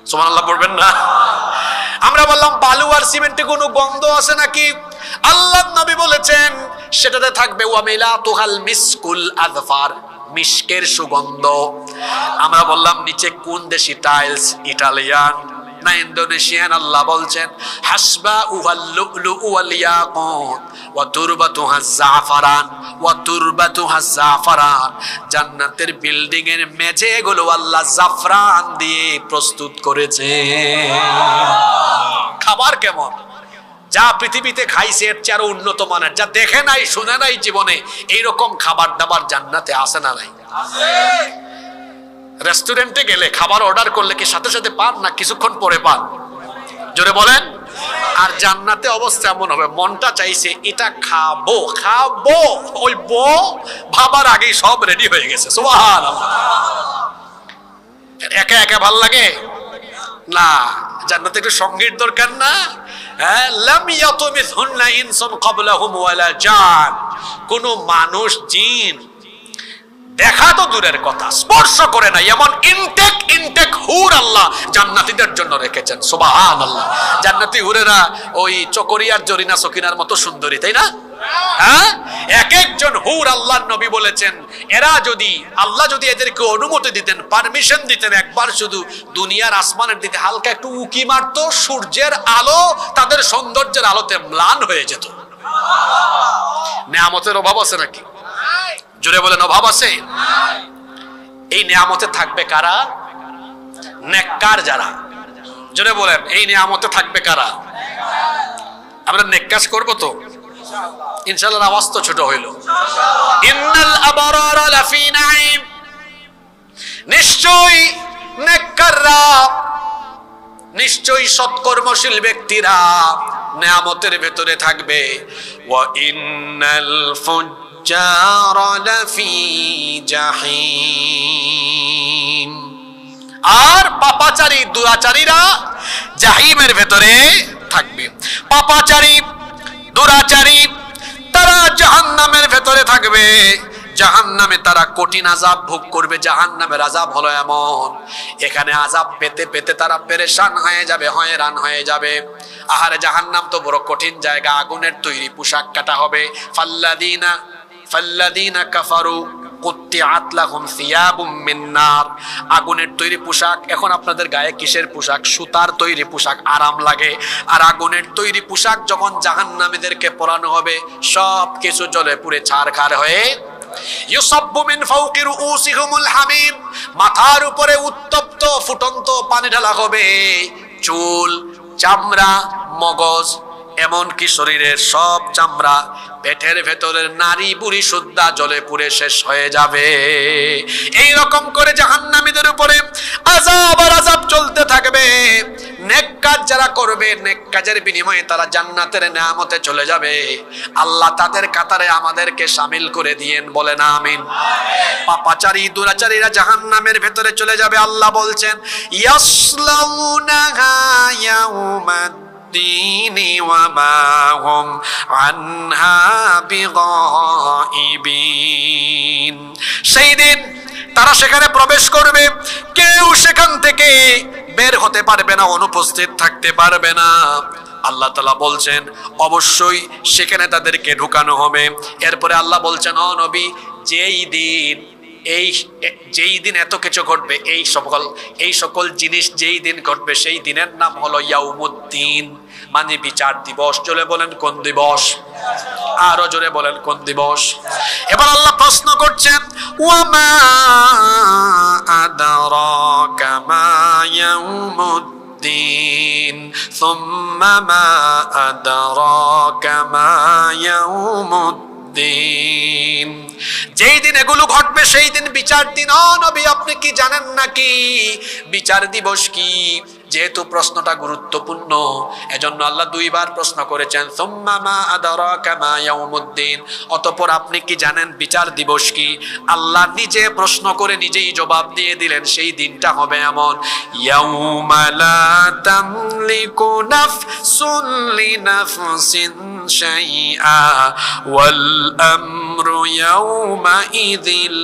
সুবহানাল্লাহ পড়বেন না? আমরা বললাম বালু আর সিমেন্টে কোনো গন্ধ আছে নাকি? আল্লাহর নবী বলেছেন সেটাতে থাকবে ওয়া মিলাতুহাল মিসকুল আযফার, মিশকের সুগন্ধ। আমরা বললাম নিচে কোন দেশি টাইলস? ইটালিয়ান না ইন্দোনেশিয়ান? আল্লাহ বলছেন হাসবাউহাল লুলু ওয়াল ইয়াকুত ওয়া তুরবাতুহা জাফরান ওয়া তুরবাতুহা জাফরান। জান্নাতের বিল্ডিং এর মেঝেগুলো আল্লাহ জাফরান দিয়ে প্রস্তুত করেছে। খাবার কেমন? যা পৃথিবীতে খাইছে এর চেয়ে আরো উন্নত মানের, যা দেখে নাই শুনে নাই জীবনে, এইরকম খাবার দাবার জান্নাতে আছে না নাই? রেস্টুরেন্টে গেলে খাবার অর্ডার করলে কি সাথে সাথে পান না কিছুক্ষণ পরে পান? জোরে বলেন। আর জান্নাতে অবস্থা এমন হবে, মনটা চাইছে এটা খাবো খাবো, ওই ভাবার আগেই সব রেডি হয়ে গেছে। সুবহানাল্লাহ। একা একা ভাল লাগে না, জান্নাতে একটু সঙ্গীর দরকার না? লাম ইয়াতুমিসহুন্না ইনসুন ক্বাবলাহুম ওয়ালা জান। কোন মানুষ, জিন দেখা তো দূরের কথা, স্পর্শ করে নাই এমন ইনটেক হুর আল্লাহ জান্নাতীদের জন্য রেখেছেন। সুবহানাল্লাহ। জান্নাতি হুরেরা ওই চকরিয়ার জরিনা সকিনার মতো সুন্দরী, তাই না? হ্যাঁ, এক একজন হুর আল্লাহর নবী বলেছেন এরা যদি, আল্লাহ যদি এদেরকে অনুমতি দিতেন, পারমিশন দিতেন, একবার শুধু দুনিয়ার আসমানের দিকে হালকা একটু উকি মারতো, সূর্যের আলো তাদের সৌন্দর্যের আলোতে ম্লান হয়ে যেত। নেয়ামতের অভাব আছে নাকি? জোরে বলেন অভাব আছে? এই নেয়ামতে থাকবে কারা? নেককার যারা। জোরে বলেন এই নেয়ামতে থাকবে কারা? আমরা নেক কাজ করবো তো ইনশাআল্লাহ। আওয়াজ তো ছোট হইল। ইন্নাল আবরারা লাফি নাঈম। নিশ্চয়ই নেককাররা, নিশ্চয়ই সৎকর্মশীল ব্যক্তিরা নেয়ামতের ভেতরে থাকবে। ওয়া ইন্নাল ফুজ্জারা লাফি জাহিম। আর পাপাচারী, দুরাচারীরা জাহিমের ভেতরে থাকবে। পাপাচারী, দুরাচারী তারা জাহান্নামের ভেতরে থাকবে। জাহান্নামে তারা কঠিন আযাব ভোগ করবে। জাহান্নামের আযাব হলো এমন, এখানে আযাব পেতে পেতে তারা পেরেশান হয়ে যাবে, হয়রান হয়ে যাবে। আহারে জাহান্নাম তো বড় কঠিন জায়গা, আগুনের তৈরি পোশাক কাটা হবে। ফাল্লাযীনা কাফারু কুত্তিআত লাহুম সিয়াবুম মিন নার, আগুনের তৈরি পোশাক। এখন আপনাদের গায়ে কিসের পোশাক? সুতার তৈরি পোশাক, আরাম লাগে। আর আগুনের তৈরি পোশাক যখন জাহান্নামীদেরকে পরানো হবে, সব কিছু জ্বলে পুড়ে ছারখার হয়ে ইউসাব্বু মিন ফাওকি রুউসিহিমুল হামিম, মাথার উপরে উত্তপ্ত ফুটন্ত পানি ঢালা হবে। চুল, চামড়া, মগজ, এমনকি শরীরের সব চামড়া, পেটের ভেতরের নারী বুড়ি সুদ্ধা জ্বলে পুড়ে শেষ হয়ে যাবে। এই রকম করে জাহান্নামীদের উপরে আযাব আর আযাব চলতে থাকবে। নেক কাজ যারা করবে, নেক কাজের বিনিময়ে তারা জান্নাতের নেয়ামতে চলে যাবে। আল্লাহ তাদের কাতারে আমাদেরকে শামিল করে দিয়েন, বলেন আমিন। পাপাচারী দুরাচারীরা জাহান্নামের ভেতরে চলে যাবে। আল্লাহ বলছেন ইয়াসলাউনাহা ইয়াউমাদ দ্বীনি ওয়া মা হুম আনহা বিগাইবিন। সেই দিন তারা সেখানে প্রবেশ করবে, কেউ সেখান থেকে বের হতে পারবে না, অনুপস্থিত থাকতে পারবে না। আল্লাহ তাআলা বলছেন অবশ্যই সেখানে তাদেরকে ঢুকানো হবে। এরপরে আল্লাহ বলছেন, ও নবী, যেই দিন এত কিছু ঘটবে, এই সকল জিনিস যেই দিন ঘটবে, সেই দিনের নাম হলো ইয়াউমুদ্দিন, মানে বিচার দিবস। জোরে বলেন কোন দিবস? আরো জোরে বলেন কোন দিবস? এবার আল্লাহ প্রশ্ন করছেন, ওয়ামা আদরাকা মা ইয়াউমুদ্দিন সুম্মা মা আদরাকা মা ইয়াউমুদ্দিন। যেই দিন এগুলো ঘটবে সেই দিন বিচার দিন। ও নবী, আপনি কি জানেন নাকি বিচার দিবস কি? যেহেতু প্রশ্নটা গুরুত্বপূর্ণ, এজন্য আল্লাহ দুইবার প্রশ্ন করেছেন, সুম্মা মা আদরাকা মা ইয়াউমুদ্দিন, অতঃপর আপনি কি জানেন বিচার দিবস কি? আল্লাহ নিজে প্রশ্ন করে নিজেই জবাব দিয়ে দিলেন, সেই দিনটা হবে এমন, ইয়াউমা লা তামলিকু নাফসুন লিনাফসিন শাইআ ওয়াল আমরু ইয়াউমা ইযিল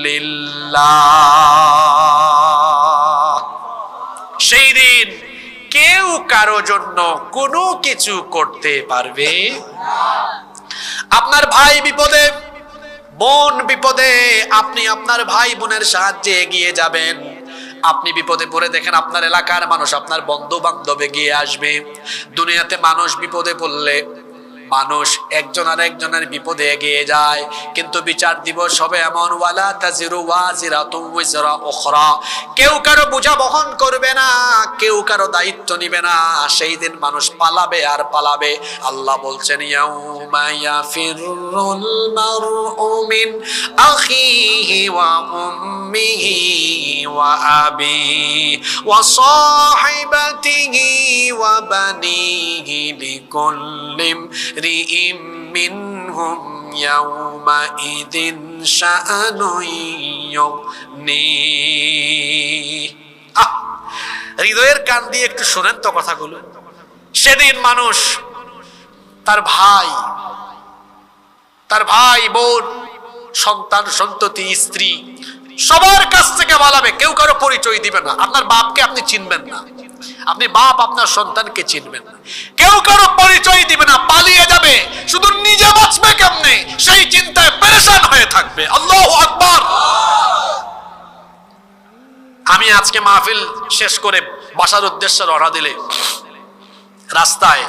লিল্লাহ। সেই দিন কেউ কারো জন্য কোনো কিছু করতে পারবে না। আপনার ভাই বিপদে, বোন বিপদে, আপনি আপনার ভাই বোনের সাহায্যে এগিয়ে যাবেন। আপনি বিপদে পড়ে দেখেন আপনার এলাকার মানুষ, আপনার বন্ধু বান্ধব এগিয়ে আসবে। দুনিয়াতে মানুষ বিপদে পড়লে মানুষ একজন আর একজনের বিপদে এগিয়ে যায়, কিন্তু বিচার দিবস হবে এমন, ওয়ালা তাজিরু ওয়াজিরাতুন ওয়িজরা উখরা, কেউ কারো বোঝা বহন করবে না, কেউ কারো দায়িত্ব নিবে না। সেই দিন মানুষ পালাবে আর পালাবে। আল্লাহ বলছেন, ইয়াউমা ইয়াফিরুল মারউ মিন আখিহি ওয়া উম্মিহি ওয়া আবিহি ওয়া সাহিবাতিহি ওয়া বানিহি লিকুল্লি রিইম মিনহুম ইয়াউমাইদিন শাআনুন ইউগনি। হৃদয়ের কান দিয়ে একটু শোনেন তো কথাগুলো। সেদিন মানুষ তার ভাই বোন, সন্তান সন্ততি, স্ত্রী, সবার কাছ থেকে পালাবে, কেউ কারো পরিচয় দিবে না। আপনার বাপকে আপনি চিনবেন না, আপনি বাপ আপনার সন্তানকে চিনবেন না, কেউ কারো পরিচয় দিবে না, পালিয়ে যাবে। শুধু নিজে বাঁচবে কেমনে সেই চিন্তায় পেরেশান হয়ে থাকবে। আল্লাহু আকবার। আমি আজকে মাহফিল শেষ করে বাসার উদ্দেশ্যে রওনা দিলে রাস্তায়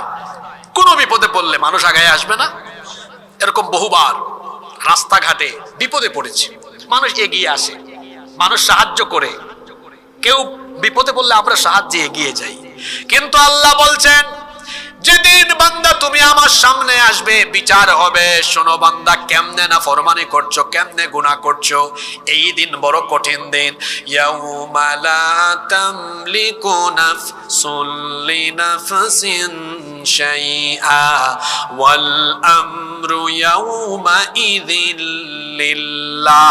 কোনো বিপদে পড়লে মানুষ আগায় আসবে না? এরকম বহুবার রাস্তাঘাটে বিপদে পড়েছি, মানুষ এগিয়ে আসে, মানুষ সাহায্য করে। কেউ বিপদে পড়লে আমরা সাহায্যে এগিয়ে যাই। কিন্তু আল্লাহ বলছেন, যেদিন বান্দা তুমি আমার সামনে আসবে, বিচার হবে। শোনো বান্দা, কেমনে না ফরমানি করছো, কেমনে গুনাহ করছো, এই দিন বড় কঠিন দিন। ইয়াউমা লা তামলিকু নাফসুন লিনাফসিন শাইআ ওয়াল আমরু ইয়াউমা ইযিল লিল্লাহ।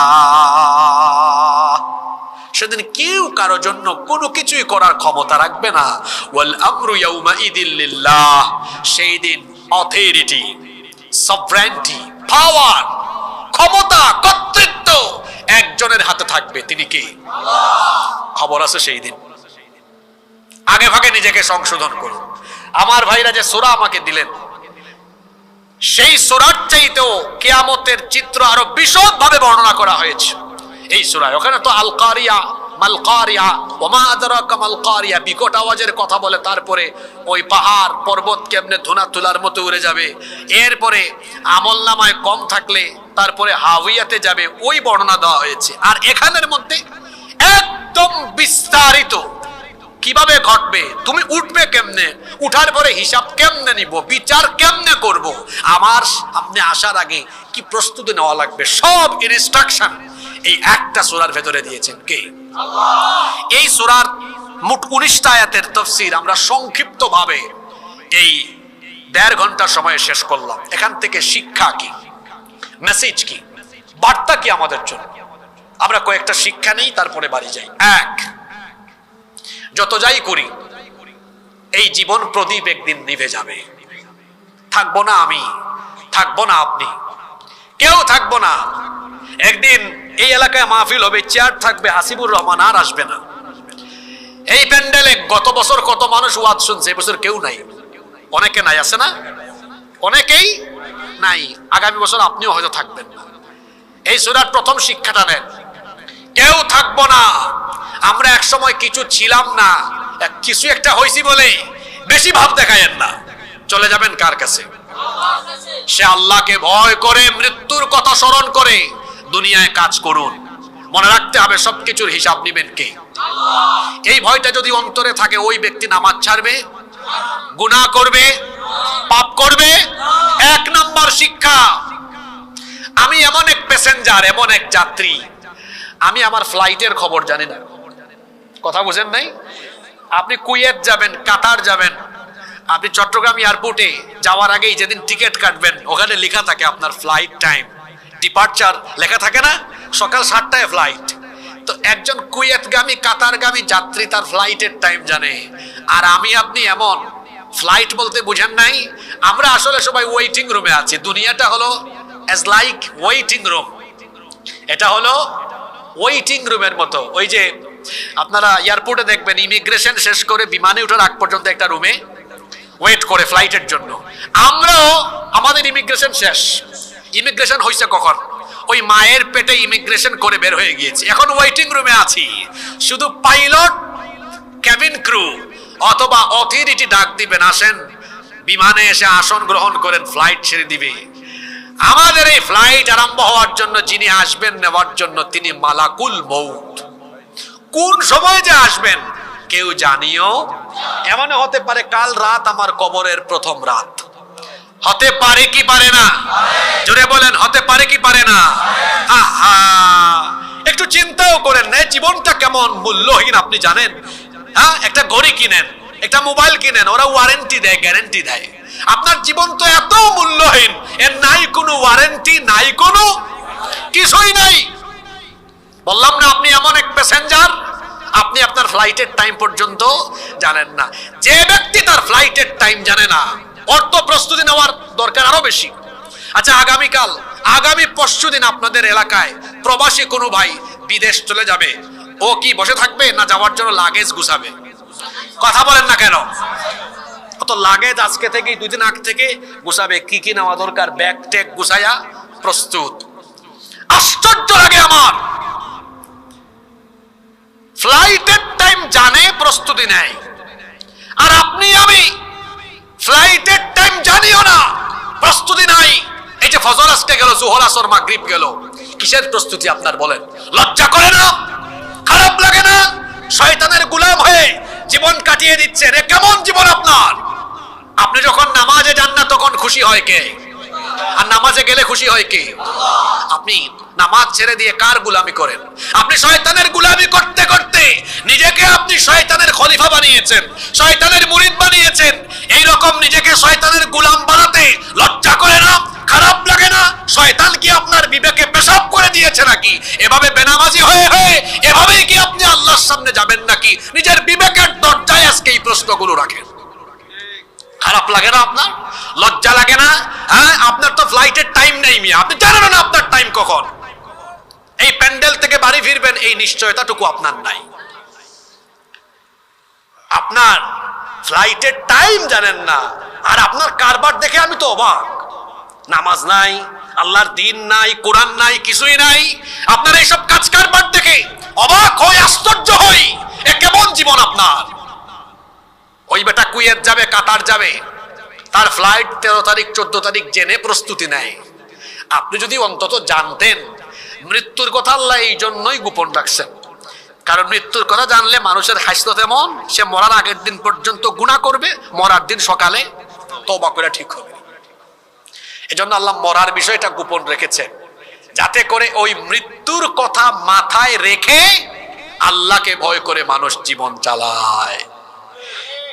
সেদিন কেউ কারো জন্য কোনো কিছুই করার ক্ষমতা রাখবে না। ওয়াল আমরু ইয়াউমাইদিন লিল্লাহ। সেই দিন অথরিটি, সভরেন্টি, পাওয়ার, ক্ষমতা, কর্তৃত্ব একজনের হাতে থাকবে। তিনি কে? আল্লাহ। খবর আছে সেই দিন। আগে ভাগে নিজেকে সংশোধন করুন। আমার ভাইরা যে সূরা আমাকে দিলেন, সেই সূরার চাইতেও কিয়ামতের চিত্র আরো বিশদভাবে বর্ণনা করা হয়েছে এই সূরায়। ওখানে তো আল কারিয়া মাল কারিয়া ওমা আদরাকা মাল কারিয়া বিকট আওয়াজের কথা বলে, তারপরে ওই পাহাড় পর্বত কেমনে ধুনা তুলার মতো উড়ে যাবে, এরপরে আমলনামায় কম থাকলে তারপরে হাওয়াইয়াতে যাবে, ওই বর্ণনা দেওয়া হয়েছে। আর এখানের মধ্যে একদম বিস্তারিত কিভাবে ঘটবে, তুমি উঠবে কেমনে, উঠার পরে হিসাব কেমনে নিব, বিচার কেমনে করব, আমার আপনি আসার আগে কি প্রস্তুতি নেওয়া লাগবে, সব ইনস্ট্রাকশন এই একটা সূরার ভেতরে দিয়েছেন কে? আল্লাহ। এই সূরার মোট 19টা আয়াতের তাফসীর আমরা সংক্ষিপ্ত ভাবে এই 1.5 ঘন্টা সময়ে শেষ করলাম। এখান থেকে শিক্ষা কি, মেসেজ কি, বার্তা কি আমাদের জন্য, আমরা কয়েকটা শিক্ষা নেই, তারপরে বাড়ি যাই। এক, যত যাই করি এই জীবন প্রদীপ একদিন নিভে যাবে, থাকবো না আমি, থাকবো না আপনি, কেউ থাকবো না। একদিন এই এলাকায় মাহফিল হবে, চেয়ার থাকবে, হাসিবুর রহমান আর আসবে না। এই প্যান্ডেলে গত বছর কত মানুষ ওয়াজ শুনছে, এবছর কেউ নাই, অনেকে নাই, আছে না? অনেকেই নাই, আগামী বছর আপনিও হয়তো থাকবেন না। এই সূরার প্রথম শিক্ষাটা নেন, কেউ থাকবো না। আমরা এক সময় কিছু ছিলাম না, কিছু একটা হইছি বলে বেশি ভাব দেখায়েন না, চলে যাবেন কার কাছে? সে আল্লাহকে ভয় করে মৃত্যুর কথা স্মরণ করে দুনিয়ায় কাজ করুন। মনে রাখতে হবে সবকিছুর হিসাব নিবেন কে? এই ভয়টা যদি অন্তরে থাকে, ওই ব্যক্তি নামাজ ছাড়বে, গুনাহ করবে, পাপ করবে। 1 নাম্বার শিক্ষা, আমি এমন এক প্যাসেঞ্জার, এমন এক যাত্রী, আমি আমার ফ্লাইটের খবর জানি না। কথা বুঝেন নাই? আপনি কুয়েত যাবেন, কাতার যাবেন, আপনি চট্টগ্রাম এয়ারপোর্টে যাওয়ার আগেই যেদিন টিকিট কাটবেন ওখানে লেখা থাকে আপনার ফ্লাইট টাইম, ডিপার্চার লেখা থাকে না, সকাল 7টায় ফ্লাইট। তো একজন কুয়েতগামী কাতারগামী যাত্রী তার ফ্লাইটের টাইম জানে, আর আমি আপনি এমন, ফ্লাইট বলতে বুঝেন নাই, আমরা আসলে সবাই ওয়েটিং রুমে আছি। দুনিয়াটা হলো অ্যাজ লাইক ওয়েটিং রুম, এটা হলো ওয়েটিং রুমের মতো। ওই যে আপনারা এয়ারপোর্টে দেখবেন ইমিগ্রেশন শেষ করে বিমানে ওঠার আগ পর্যন্ত একটা রুমে ওয়েট করে ফ্লাইটের জন্য, আমরাও আমাদের ইমিগ্রেশন শেষ। ইমিগ্রেশন হয়েছে কখন? ওই মায়ের পেটে ইমিগ্রেশন করে বের হয়ে গিয়েছে, এখন ওয়েটিং রুমে আছি। শুধু পাইলট, কেবিন ক্রু অথবা অথরিটি ডাক দিবেন, আসেন বিমানে এসে আসন গ্রহণ করেন, ফ্লাইট ছেড়ে দিবে। আমাদের এই ফ্লাইট আরম্ভ হওয়ার জন্য যিনি আসবেন নেওয়ার জন্য, তিনি মালাকুল মউত। কোন সময় যে আসবেন কেউ জানিও। এমন হতে পারে কাল রাত আমার কবরের প্রথম রাত, হতে পারে কি পারে না? জোরে বলেন, হতে পারে কি পারে না? আহা, একটু চিন্তাও করেন না, জীবনটা কেমন মূল্যহীন আপনি জানেন? হ্যাঁ, একটা ঘড়ি কিনেন, একটা মোবাইল কিনেন, ওরা ওয়ারেন্টি দেয়, গ্যারান্টি দেয়। আপনার জীবন তো এত মূল্যহীন, এর নাই কোনো ওয়ারেন্টি, নাই কোনো কিছুই নাই। বললাম না, আপনি এমন এক প্যাসেঞ্জার, আপনি আপনার ফ্লাইটের টাইম পর্যন্ত জানেন না। যে ব্যক্তি তার ফ্লাইটের টাইম জানে না, ওর তো প্রস্তুতি নেওয়ার দরকার আরো বেশি। আচ্ছা, আগামীকাল, আগামী পরশু দিন আপনাদের এলাকায় প্রবাসী কোনো ভাই বিদেশ চলে যাবে, ও কি বসে থাকবে না যাওয়ার জন্য লাগেজ গুছাবে? কথা বলেন না কেন? অত লাগেজ আজকে থেকেই 2 দিন আগ থেকে গুছাবে, কি কি নেওয়া দরকার, ব্যাগ ট্যাগ গুছায়া প্রস্তুত। আশ্চর্য লাগে আমার, ফ্লাইটের টাইম জানে, প্রস্তুতি নেয়, আর আপনি আমি ফ্লাইটের টাইম জানিও না, প্রস্তুতি নাই। এই যে ফজর আজকে গেল, জোহর আসর মাগরিব গেল, কিসের প্রস্তুতি আপনার বলেন? লজ্জা করে না? খারাপ লাগে না? শয়তানের গোলাম হয়ে জীবন কাটিয়ে দিচ্ছেন, এ কেমন জীবন আপনার? আপনি যখন নামাজে যান না তখন খুশি হয় কে? আর নামাজে গেলে খুশি হয় কে? আপনি নামাজ ছেড়ে দিয়ে কার গোলামি করেন? আপনি শয়তানের গোলামি করতে করতে নিজেকে আপনি শয়তানের খলিফা বানিয়েছেন, শয়তানের মুরিদ বানিয়েছেন। এই রকম নিজেকে শয়তানের গোলাম বানাতে লজ্জা করে না? খারাপ লাগে না? শয়তান কি আপনার বিবেকে পেশাব করে দিয়েছে নাকি? এভাবে বেনামাজি হয়ে হয়ে এভাবেই কি আপনি আল্লাহর সামনে যাবেন নাকি? নিজের বিবেকের দরজায় আজকে এই প্রশ্নগুলো রাখেন। খারাপ লাগে না আপনার? লজ্জা লাগে না? হ্যাঁ, আপনার তো ফ্লাইটের টাইম নেই মিয়া, আপনি জানেন না আপনার টাইম কখন। এই প্যান্ডেল থেকে বাড়ি ফিরবেন এই নিশ্চয়তাটুকু আপনার নাই। আপনার ফ্লাইটের টাইম জানেন না, আর আপনার কারবার দেখে আমি তো অবাক। নামাজ নাই, আল্লাহর দিন নাই, কোরআন নাই, কিছুই নাই। আপনার এইসব কাজ কারবার দেখে অবাক হই, আশ্চর্য হই, এ কেমন জীবন আপনার? ওই বেটা কুয়েত যাবে, কাতার যাবে, তার ফ্লাইট 13 তারিখ 14 তারিখ জেনে প্রস্তুতি নেয়। আপনি যদি অন্তত জানতেন মৃত্যুর কথা আল্লাহ এই জন্যই গোপন রাখছেন, কারণ মৃত্যুর কথা জানলে মানুষের হাসিত এমন, সে মরার আগের দিন পর্যন্ত গুনাহ করবে, মরার দিন সকালে তওবা করে ঠিক হবে। এজন্য আল্লাহ মরার বিষয়টা গোপন রেখেছেন, যাতে করে ওই মৃত্যুর কথা মাথায় রেখে আল্লাহকে ভয় করে মানুষ জীবন চালায়।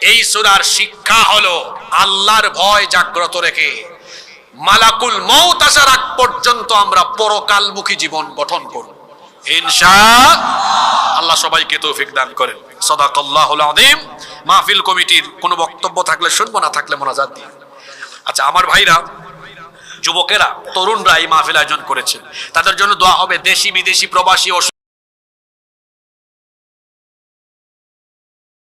এই সূরার শিক্ষা হলো আল্লাহর ভয় জাগ্রত রেখে মালাকুল মউত আসার আগ পর্যন্ত আমরা পরকালমুখী জীবন গঠন করব ইনশাআল্লাহ। আল্লাহ সবাইকে তৌফিক দান করেন। সাদাকাল্লাহুল আযীম। মাহফিল কমিটির কোনো বক্তব্য থাকলে শুনবো, না থাকলে মোনাজাত দিই। আচ্ছা, আমার ভাইরা, যুবকেরা, তরুণরা এই মাহফিল আয়োজন করেছেন, তাদের জন্য দোয়া হবে। দেশি বিদেশি প্রবাসী